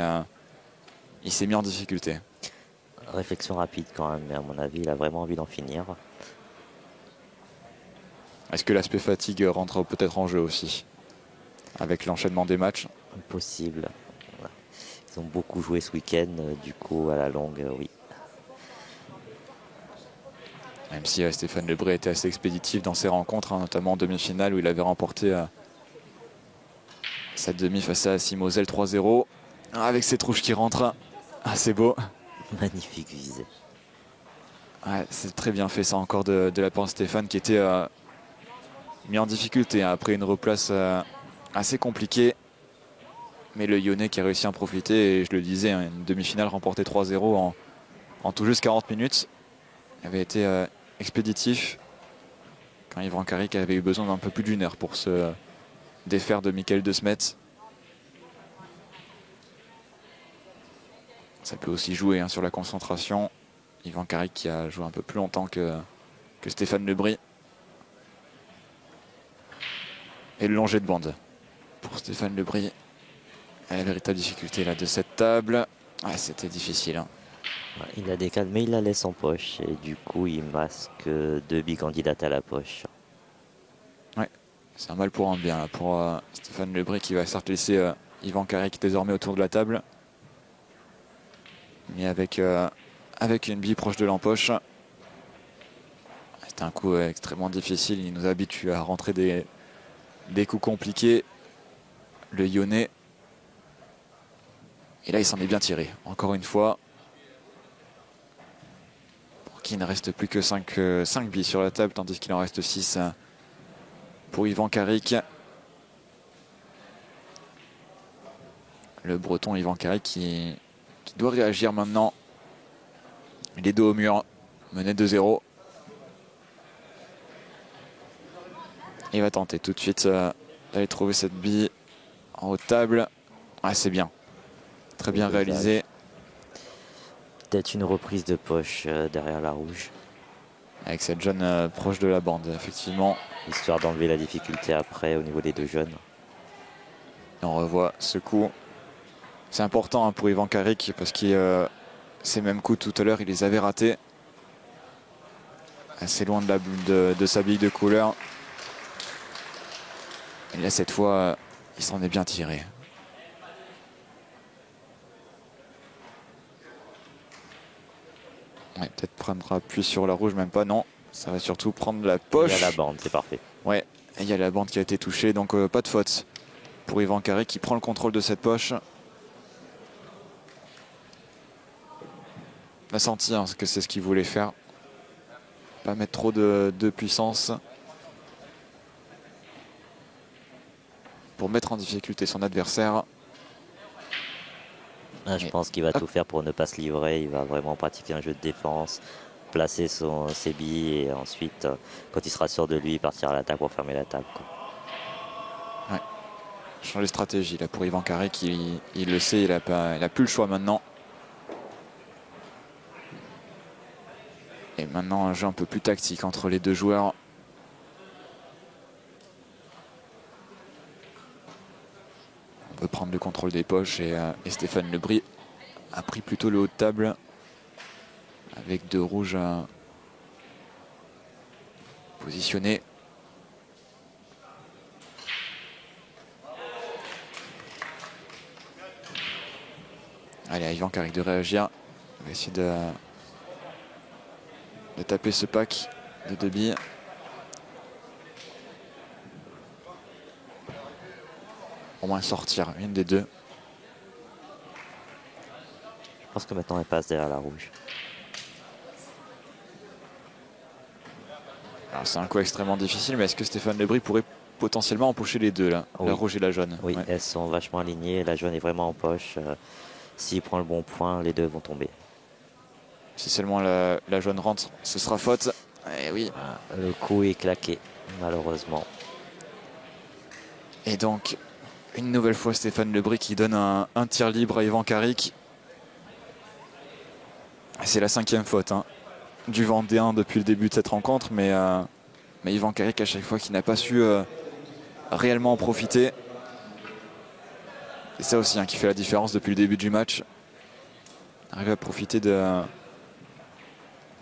il s'est mis en difficulté. Réflexion rapide quand même, mais à mon avis, il a vraiment envie d'en finir. Est-ce que l'aspect fatigue rentre peut-être en jeu aussi, avec l'enchaînement des matchs? Impossible. Ils ont beaucoup joué ce week-end, du coup, à la longue, oui. Même si Stéphane Le Bris était assez expéditif dans ses rencontres, hein, notamment en demi-finale où il avait remporté cette demi face à Simosel 3-0. Avec cette rouge qui rentre, c'est beau. Magnifique visée. Ouais, c'est très bien fait ça encore de la part de Stéphane qui était mis en difficulté hein, après une replace assez compliquée. Mais le Lyonnais qui a réussi à en profiter, et je le disais, hein, une demi-finale remportée 3-0 en tout juste 40 minutes. Il avait été expéditif quand Ivan Caric avait eu besoin d'un peu plus d'une heure pour se défaire de Michael De Smet. Ça peut aussi jouer hein, sur la concentration. Ivan Caric qui a joué un peu plus longtemps que Stéphane Le Bris. Et le long jet de bande pour Stéphane Le Bris. La véritable difficulté là de cette table. Ouais, c'était difficile. Hein. Il a décalé, mais il la laisse en poche. Et du coup, il masque 2 bicandidates à la poche. Ouais, c'est un mal pour un bien là, pour Stéphane Le Bris qui va certes laisser Ivan Caric désormais autour de la table. Mais avec une bille proche de l'empoche. C'était un coup extrêmement difficile. Il nous habitue à rentrer des coups compliqués. Le Lyonnais. Et là, il s'en est bien tiré. Encore une fois. Pour qu'il ne reste plus que 5 billes sur la table, tandis qu'il en reste 6 pour Ivan Caric. Le Breton Ivan Caric qui doit réagir maintenant. Il est dos au mur, mené 2-0. Il va tenter tout de suite d'aller trouver cette bille en haut de table. Ah, c'est bien. Très bien réalisé. Peut-être une reprise de poche derrière la rouge. Avec cette jaune proche de la bande, effectivement. Histoire d'enlever la difficulté après au niveau des 2 jaunes. Et on revoit ce coup. C'est important hein, pour Ivan Caric parce que ces mêmes coups tout à l'heure, il les avait ratés. Assez loin de sa bille de couleur. Et là, cette fois, il s'en est bien tiré. Ouais, peut-être prendre appui sur la rouge, même pas, non. Ça va surtout prendre la poche. Il y a la bande, c'est parfait. Ouais, et il y a la bande qui a été touchée, donc pas de faute pour Ivan Caric qui prend le contrôle de cette poche. On a senti hein, que c'est ce qu'il voulait faire. Pas mettre trop de puissance pour mettre en difficulté son adversaire. Je pense qu'il va tout faire pour ne pas se livrer. Il va vraiment pratiquer un jeu de défense, placer ses billes et ensuite, quand il sera sûr de lui, partir à l'attaque pour fermer l'attaque. Ouais. Changer de stratégie là pour Ivan Karic, il le sait, il a plus le choix maintenant. Et maintenant un jeu un peu plus tactique entre les deux joueurs. On peut prendre le contrôle des poches et Stéphane Lebris a pris plutôt le haut de table avec deux rouges positionnés. Allez, Ivan Karic de réagir. On va essayer de taper ce pack de 2 billes. Au moins sortir une des deux. Je pense que maintenant elle passe derrière la rouge. Alors c'est un coup extrêmement difficile, mais est-ce que Stéphane Lebris pourrait potentiellement empocher les deux là, oui. La rouge et la jaune? Oui, ouais. Elles sont vachement alignées. La jaune est vraiment en poche. S'il prend le bon point, les deux vont tomber. Si seulement la jaune rentre, ce sera faute. Et oui. Le coup est claqué, malheureusement. Et donc, une nouvelle fois, Stéphane Lebris qui donne un tir libre à Ivan Karic. C'est la 5e faute du Vendéen depuis le début de cette rencontre, mais Ivan Karic à chaque fois qui n'a pas su réellement en profiter. C'est ça aussi qui fait la différence depuis le début du match. Arriver à profiter de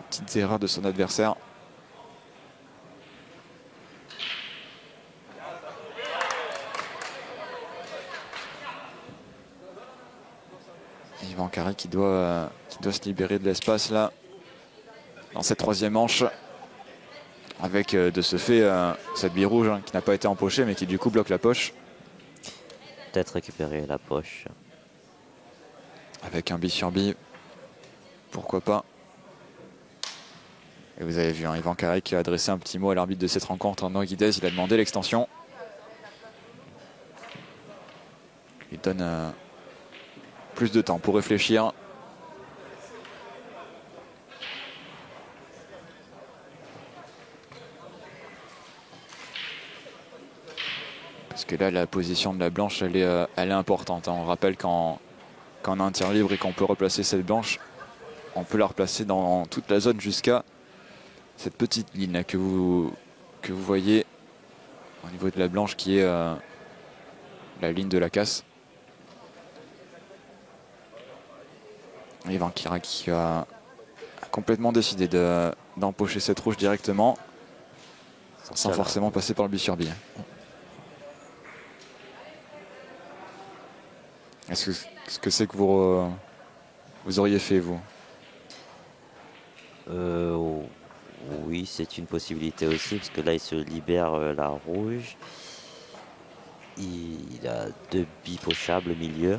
petites erreurs de son adversaire. Ivan Karic qui doit se libérer de l'espace là dans cette 3e manche, avec de ce fait cette bille rouge qui n'a pas été empochée mais qui du coup bloque la poche. Peut-être récupérer la poche. Avec un bille sur bille, pourquoi pas. Et vous avez vu Ivan Karic qui a adressé un petit mot à l'arbitre de cette rencontre, Arnaud Guidez. Il a demandé l'extension. Il donne plus de temps pour réfléchir. Parce que là, la position de la blanche, elle est importante. On rappelle quand on a un tir libre et qu'on peut replacer cette blanche, on peut la replacer dans toute la zone jusqu'à cette petite ligne là que vous voyez au niveau de la blanche qui est la ligne de la casse. Ivan Karic qui a complètement décidé d'empocher cette rouge directement sans forcément passer par le bille sur bille. Est-ce que c'est que vous auriez fait, vous? Oui, c'est une possibilité aussi, parce que là, il se libère la rouge. Il a 2 billes pochables au milieu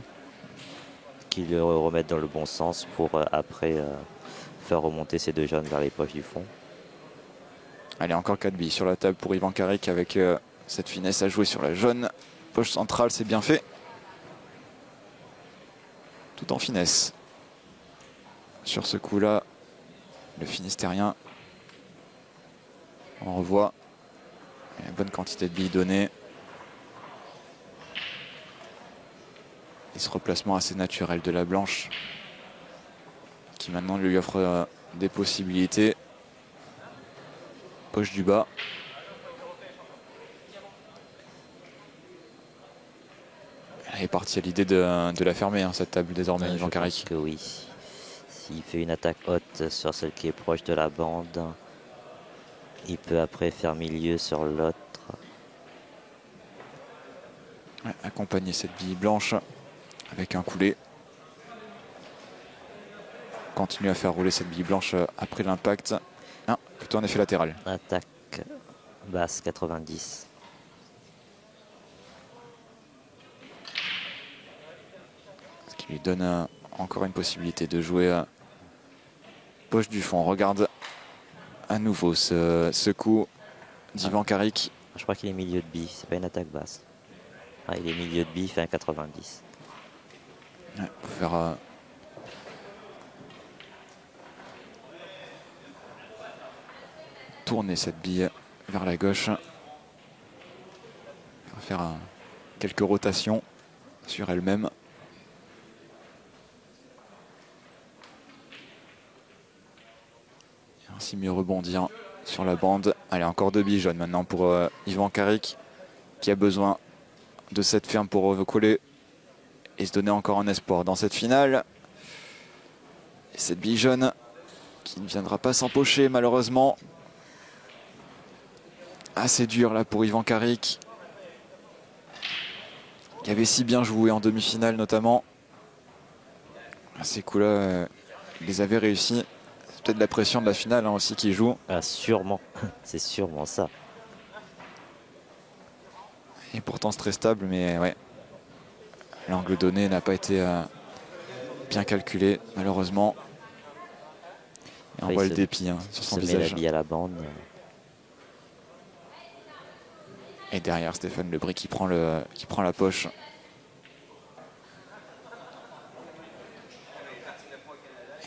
qui le remettent dans le bon sens pour après faire remonter ces 2 jaunes vers les poches du fond. Allez, encore 4 billes sur la table pour Ivan Karic avec cette finesse à jouer sur la jaune. Poche centrale, c'est bien fait. Tout en finesse. Sur ce coup-là, le Finistérien, on revoit une bonne quantité de billes données. Et ce replacement assez naturel de la blanche qui maintenant lui offre des possibilités. Poche du bas. Elle est partie à l'idée de la fermer, cette table désormais, Ivan Karic. Je pense que oui. S'il fait une attaque haute sur celle qui est proche de la bande, il peut après faire milieu sur l'autre. Ouais, accompagner cette bille blanche avec un coulé. Continue à faire rouler cette bille blanche après l'impact. Ah, plutôt un effet latéral. Attaque basse 90. Ce qui lui donne encore une possibilité de jouer poche du fond. On regarde à nouveau ce coup d'Ivan Karic. Je crois qu'il est milieu de bille, c'est pas une attaque basse. Ah, il est milieu de bille, il fait un 90. Ouais, pour faire tourner cette bille vers la gauche. On va faire quelques rotations sur elle-même. Et ainsi mieux rebondir sur la bande. Allez, encore 2 billes jaunes maintenant pour Ivan Karic, qui a besoin de cette ferme pour recoller et se donner encore un espoir dans cette finale. Et cette bille jaune qui ne viendra pas s'empocher malheureusement. Assez dur là pour Ivan Karic, qui avait si bien joué en demi-finale notamment. Ces coups-là, il les avait réussi. C'est peut-être la pression de la finale hein, aussi qui joue. Ah, sûrement, c'est sûrement ça. Et pourtant c'est très stable, mais ouais. L'angle donné n'a pas été bien calculé, malheureusement. Et on voit le dépit hein, sur son visage. Il se met la bille à la bande. Et derrière, Stéphane Lebris qui prend la poche.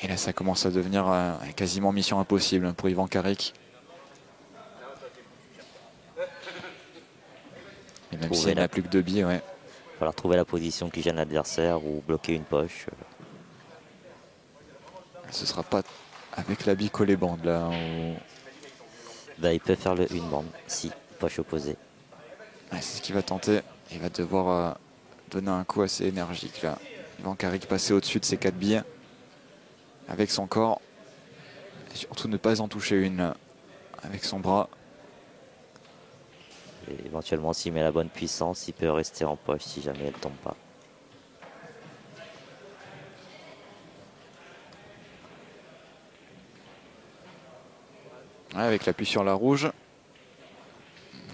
Et là, ça commence à devenir quasiment mission impossible pour Ivan Karic. Et même s'il n'a plus que 2 billes, ouais. Il va falloir trouver la position qui gêne l'adversaire ou bloquer une poche. Ce sera pas avec la bille collée bande là. Bah, il peut faire une bande, si, poche opposée. Ouais, c'est ce qu'il va tenter. Il va devoir donner un coup assez énergique là. Ivan Karic passer au-dessus de ses 4 billes avec son corps. Et surtout ne pas en toucher une avec son bras. Et éventuellement, s'il met la bonne puissance, il peut rester en poche si jamais elle tombe pas. Ouais, avec l'appui sur la rouge.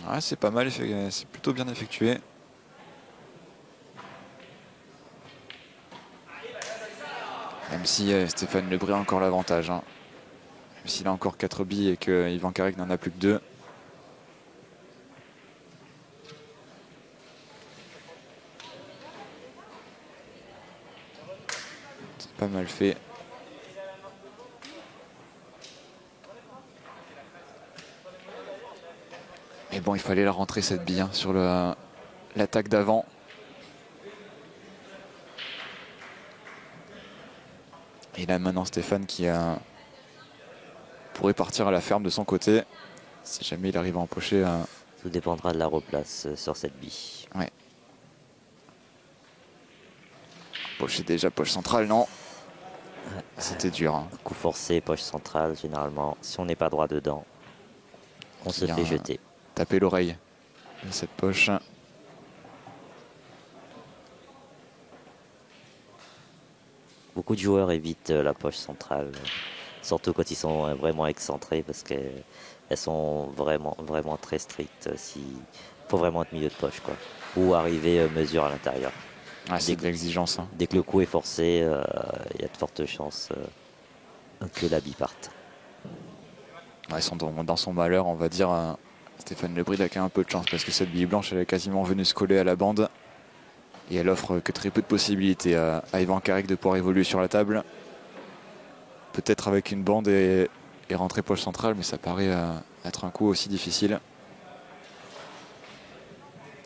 Ouais, c'est pas mal, c'est plutôt bien effectué. Même si Stéphane Lebris a encore l'avantage. Hein. Même s'il a encore 4 billes et que Ivan Karic n'en a plus que 2. C'est pas mal fait. Mais bon, il fallait la rentrer cette bille hein, sur l'attaque d'avant. Et là maintenant Stéphane qui pourrait partir à la ferme de son côté. Si jamais il arrive à empocher. Tout dépendra de la replace sur cette bille. Ouais. Empocher déjà poche centrale, non. C'était dur. Hein. Coup forcé, poche centrale, généralement. Si on n'est pas droit dedans, on se fait jeter. Taper l'oreille de cette poche. Beaucoup de joueurs évitent la poche centrale, surtout quand ils sont vraiment excentrés, parce qu'elles sont vraiment très strictes. Il faut vraiment être milieu de poche, quoi. Ou arriver mesure à l'intérieur. Ah, c'est de l'exigence. Hein. Dès que le coup est forcé, il y a de fortes chances que la bille parte. Ouais, dans son malheur, on va dire, Stéphane Lebris a quand même un peu de chance, parce que cette bille blanche, elle est quasiment venue se coller à la bande. Et elle offre que très peu de possibilités à Ivan Karic de pouvoir évoluer sur la table. Peut-être avec une bande et rentrer poche centrale, mais ça paraît être un coup aussi difficile.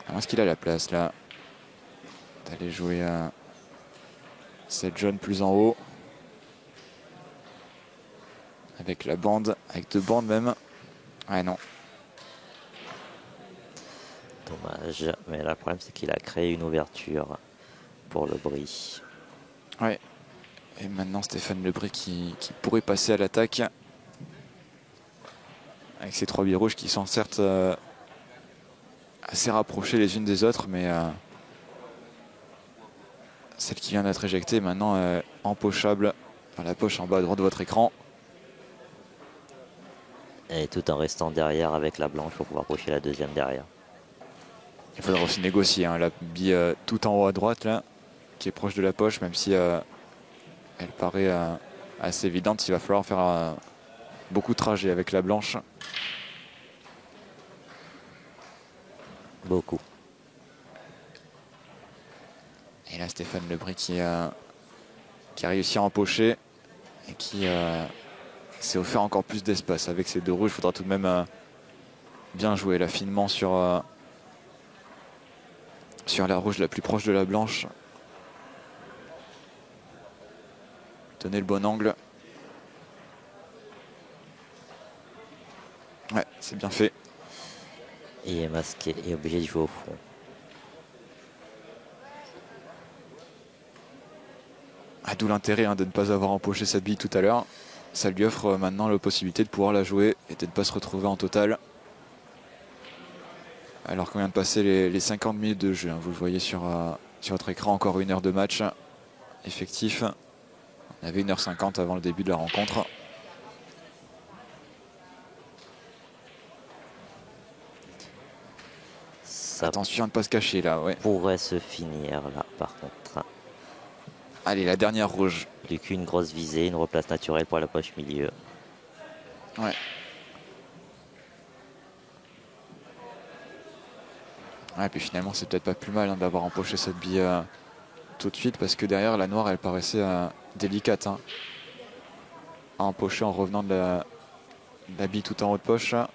Alors, est-ce qu'il a la place là d'aller jouer cette jaune plus en haut? Avec la bande, avec 2 bandes même. Ouais, non. Dommage, mais là, le problème, c'est qu'il a créé une ouverture pour Lebris. Ouais. Et maintenant, Stéphane Lebris qui pourrait passer à l'attaque. Avec ces 3 billes rouges qui sont certes assez rapprochées les unes des autres, mais celle qui vient d'être éjectée maintenant empochable par la poche en bas à droite de votre écran. Et tout en restant derrière avec la blanche pour pouvoir pocher la deuxième derrière. Il faudra aussi négocier hein, la bille tout en haut à droite là, qui est proche de la poche, même si elle paraît assez évidente. Il va falloir faire beaucoup de trajets avec la blanche. Beaucoup. Et là, Stéphane Lebris qui a réussi à empocher et qui s'est offert encore plus d'espace. Avec ces deux rouges, il faudra tout de même bien jouer là finement sur la rouge la plus proche de la blanche. Tenez le bon angle. Ouais, c'est bien fait. Et il est masqué et obligé de jouer au fond. D'où l'intérêt de ne pas avoir empoché cette bille tout à l'heure. Ça lui offre maintenant la possibilité de pouvoir la jouer et de ne pas se retrouver en total. Alors qu'on vient de passer les 50 minutes de jeu. Vous le voyez sur votre écran, encore 1 heure de match effectif. On avait 1h50 avant le début de la rencontre. Ça Attention à ne pas se cacher là, ouais. pourrait se finir là, par contre. Allez, la dernière rouge. Plus qu'une grosse visée, une replace naturelle pour la poche milieu. Ouais. Ouais, puis finalement, c'est peut-être pas plus mal d'avoir empoché cette bille tout de suite, parce que derrière, la noire, elle paraissait délicate à empocher en revenant de la bille tout en haut de poche. En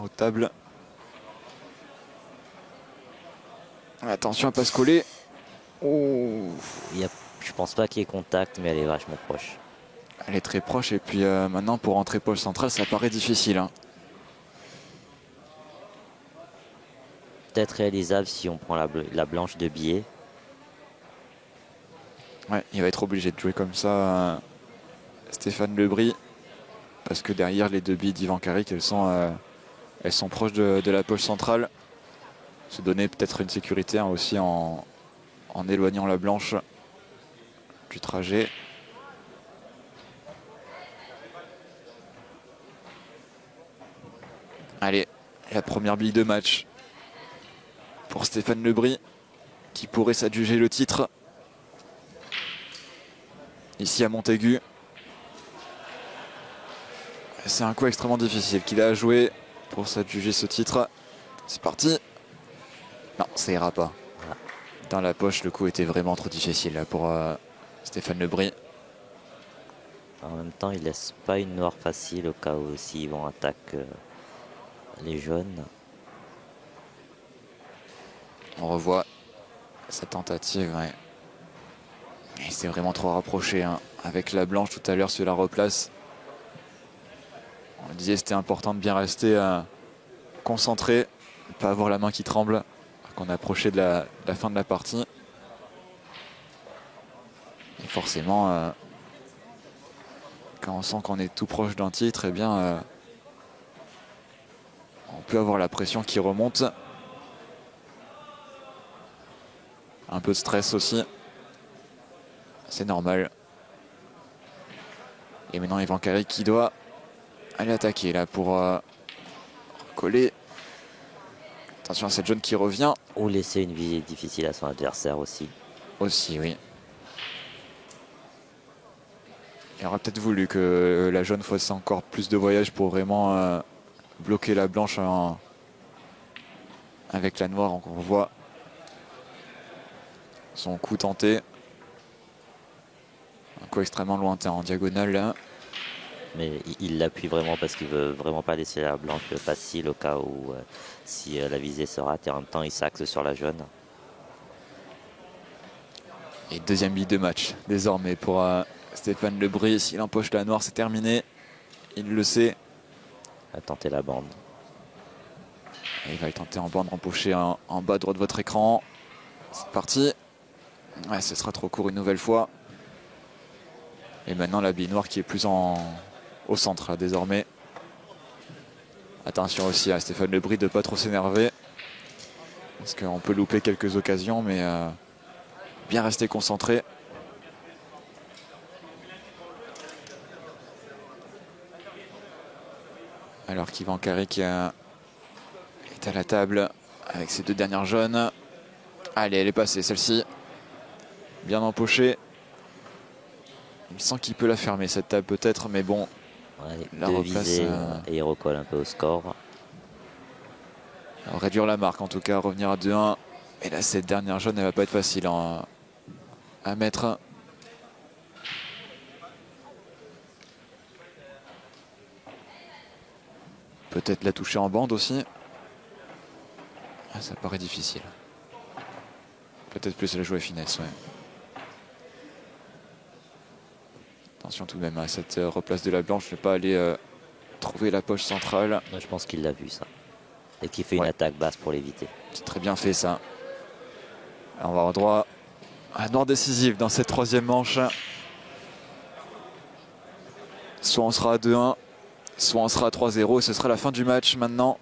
haut de table. Attention à pas se coller. Oh. Je pense pas qu'il y ait contact, mais elle est vachement proche. Elle est très proche, et puis maintenant, pour rentrer poche centrale, ça paraît difficile. Peut-être réalisable si on prend la blanche de biais. Ouais, il va être obligé de jouer comme ça, Stéphane Lebris, parce que derrière les deux billes d'Ivan Karic, elles sont proches de la poche centrale. Se donner peut-être une sécurité aussi en éloignant la blanche du trajet. Allez, la première bille de match pour Stéphane Lebris, qui pourrait s'adjuger le titre ici à Montaigu. C'est un coup extrêmement difficile qu'il a à jouer pour s'adjuger ce titre. C'est parti. Non, ça ira pas. Dans la poche, le coup était vraiment trop difficile là, pour Stéphane Lebris. En même temps, il laisse pas une noire facile au cas où s'ils vont attaquer les jaunes. On revoit sa tentative. Ouais. Il s'est vraiment trop rapproché avec la blanche tout à l'heure sur la replace. On disait c'était important de bien rester concentré, ne pas avoir la main qui tremble, qu'on approchait de la fin de la partie. Et forcément, quand on sent qu'on est tout proche d'un titre, eh bien, on peut avoir la pression qui remonte. Un peu de stress aussi. C'est normal. Et maintenant, Ivan Karic qui doit aller attaquer là pour coller. Attention à cette jaune qui revient. Ou laisser une visée difficile à son adversaire aussi. Aussi, oui. Il aurait peut-être voulu que la jaune fasse encore plus de voyage pour vraiment bloquer la blanche avec la noire. On voit son coup tenté. Un coup extrêmement lointain en diagonale là. Mais il l'appuie vraiment parce qu'il veut vraiment pas laisser la blanche facile au cas où si la visée se rate, et en même temps il s'axe sur la jaune. Et deuxième bille de match désormais pour Stéphane Lebris. S'il empoche la noire, c'est terminé. Il le sait. À tenter la bande. Et il va le tenter en bande, empoché en bas à droite de votre écran. C'est parti. Ouais, ce sera trop court une nouvelle fois. Et maintenant la bille noire qui est plus au centre là, désormais. Attention aussi à Stéphane Lebris de ne pas trop s'énerver. Parce qu'on peut louper quelques occasions, mais bien rester concentré. Alors qu'Ivan Karic est à la table avec ses deux dernières jaunes. Allez, elle est passée celle-ci. Bien empochée. Il me semble qu'il peut la fermer cette table peut-être, mais bon. Ouais, La deux replace, visées, et il recolle un peu au score. Alors, réduire la marque en tout cas, revenir à 2-1. Et là, cette dernière jaune, elle va pas être facile à mettre. Peut-être la toucher en bande aussi. Ah, ça paraît difficile. Peut-être plus la jouer finesse, ouais. Attention tout de même à cette replace de la blanche. Je ne vais pas aller trouver la poche centrale. Moi, je pense qu'il l'a vu ça. Et qu'il fait Ouais. une attaque basse pour l'éviter. C'est très bien fait ça. Alors, on va avoir droit à un noir décisif dans cette troisième manche. Soit on sera à 2-1, soit on sera à 3-0. Ce sera la fin du match maintenant.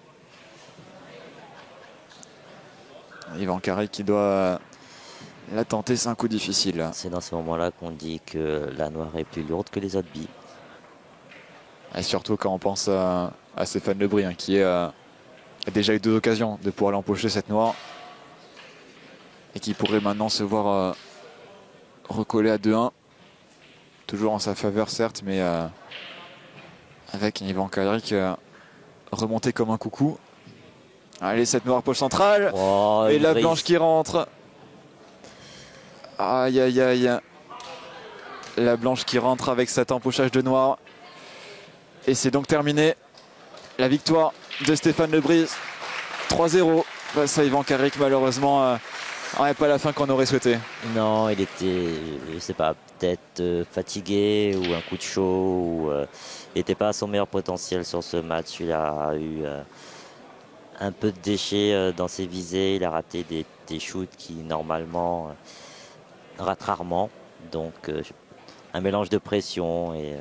Yvan Carré qui doit la tenter, c'est un coup difficile. C'est dans ces moments-là qu'on dit que la noire est plus lourde que les autres billes. Et surtout quand on pense à Stéphane Lebris, hein, qui a déjà eu 2 occasions de pouvoir l'empocher cette noire. Et qui pourrait maintenant se voir recoller à 2-1. Toujours en sa faveur certes, mais avec un Yvan Carré qui a remonté comme un coucou. Allez, cette noire poche centrale. Oh, et la brise. blanche qui rentre. Aïe aïe aïe. La blanche qui rentre avec cet empochage de noir. Et c'est donc terminé. La victoire de Stéphane Lebris. 3-0 face à Yvan Carré, malheureusement n'est pas la fin qu'on aurait souhaité. Non, il était, je sais pas, peut-être fatigué ou un coup de chaud. Ou, il n'était pas à son meilleur potentiel sur ce match. Il a eu un peu de déchets dans ses visées. Il a raté des shoots qui normalement ratent rarement. Donc un mélange de pression et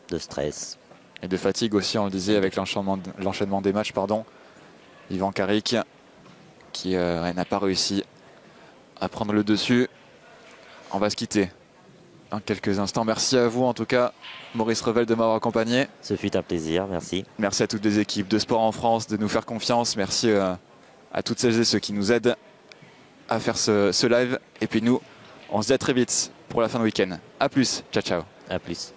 de stress. Et de fatigue aussi, on le disait, avec l'enchaînement des matchs. Pardon. Yvan Carré qui n'a pas réussi à prendre le dessus. On va se quitter dans quelques instants. Merci à vous en tout cas, Maurice Revel, de m'avoir accompagné. Ce fut un plaisir, merci. Merci à toutes les équipes de Sport en France de nous faire confiance. Merci à toutes celles et ceux qui nous aident à faire ce live. Et puis nous, on se dit à très vite pour la fin de week-end. A plus, ciao ciao. À plus.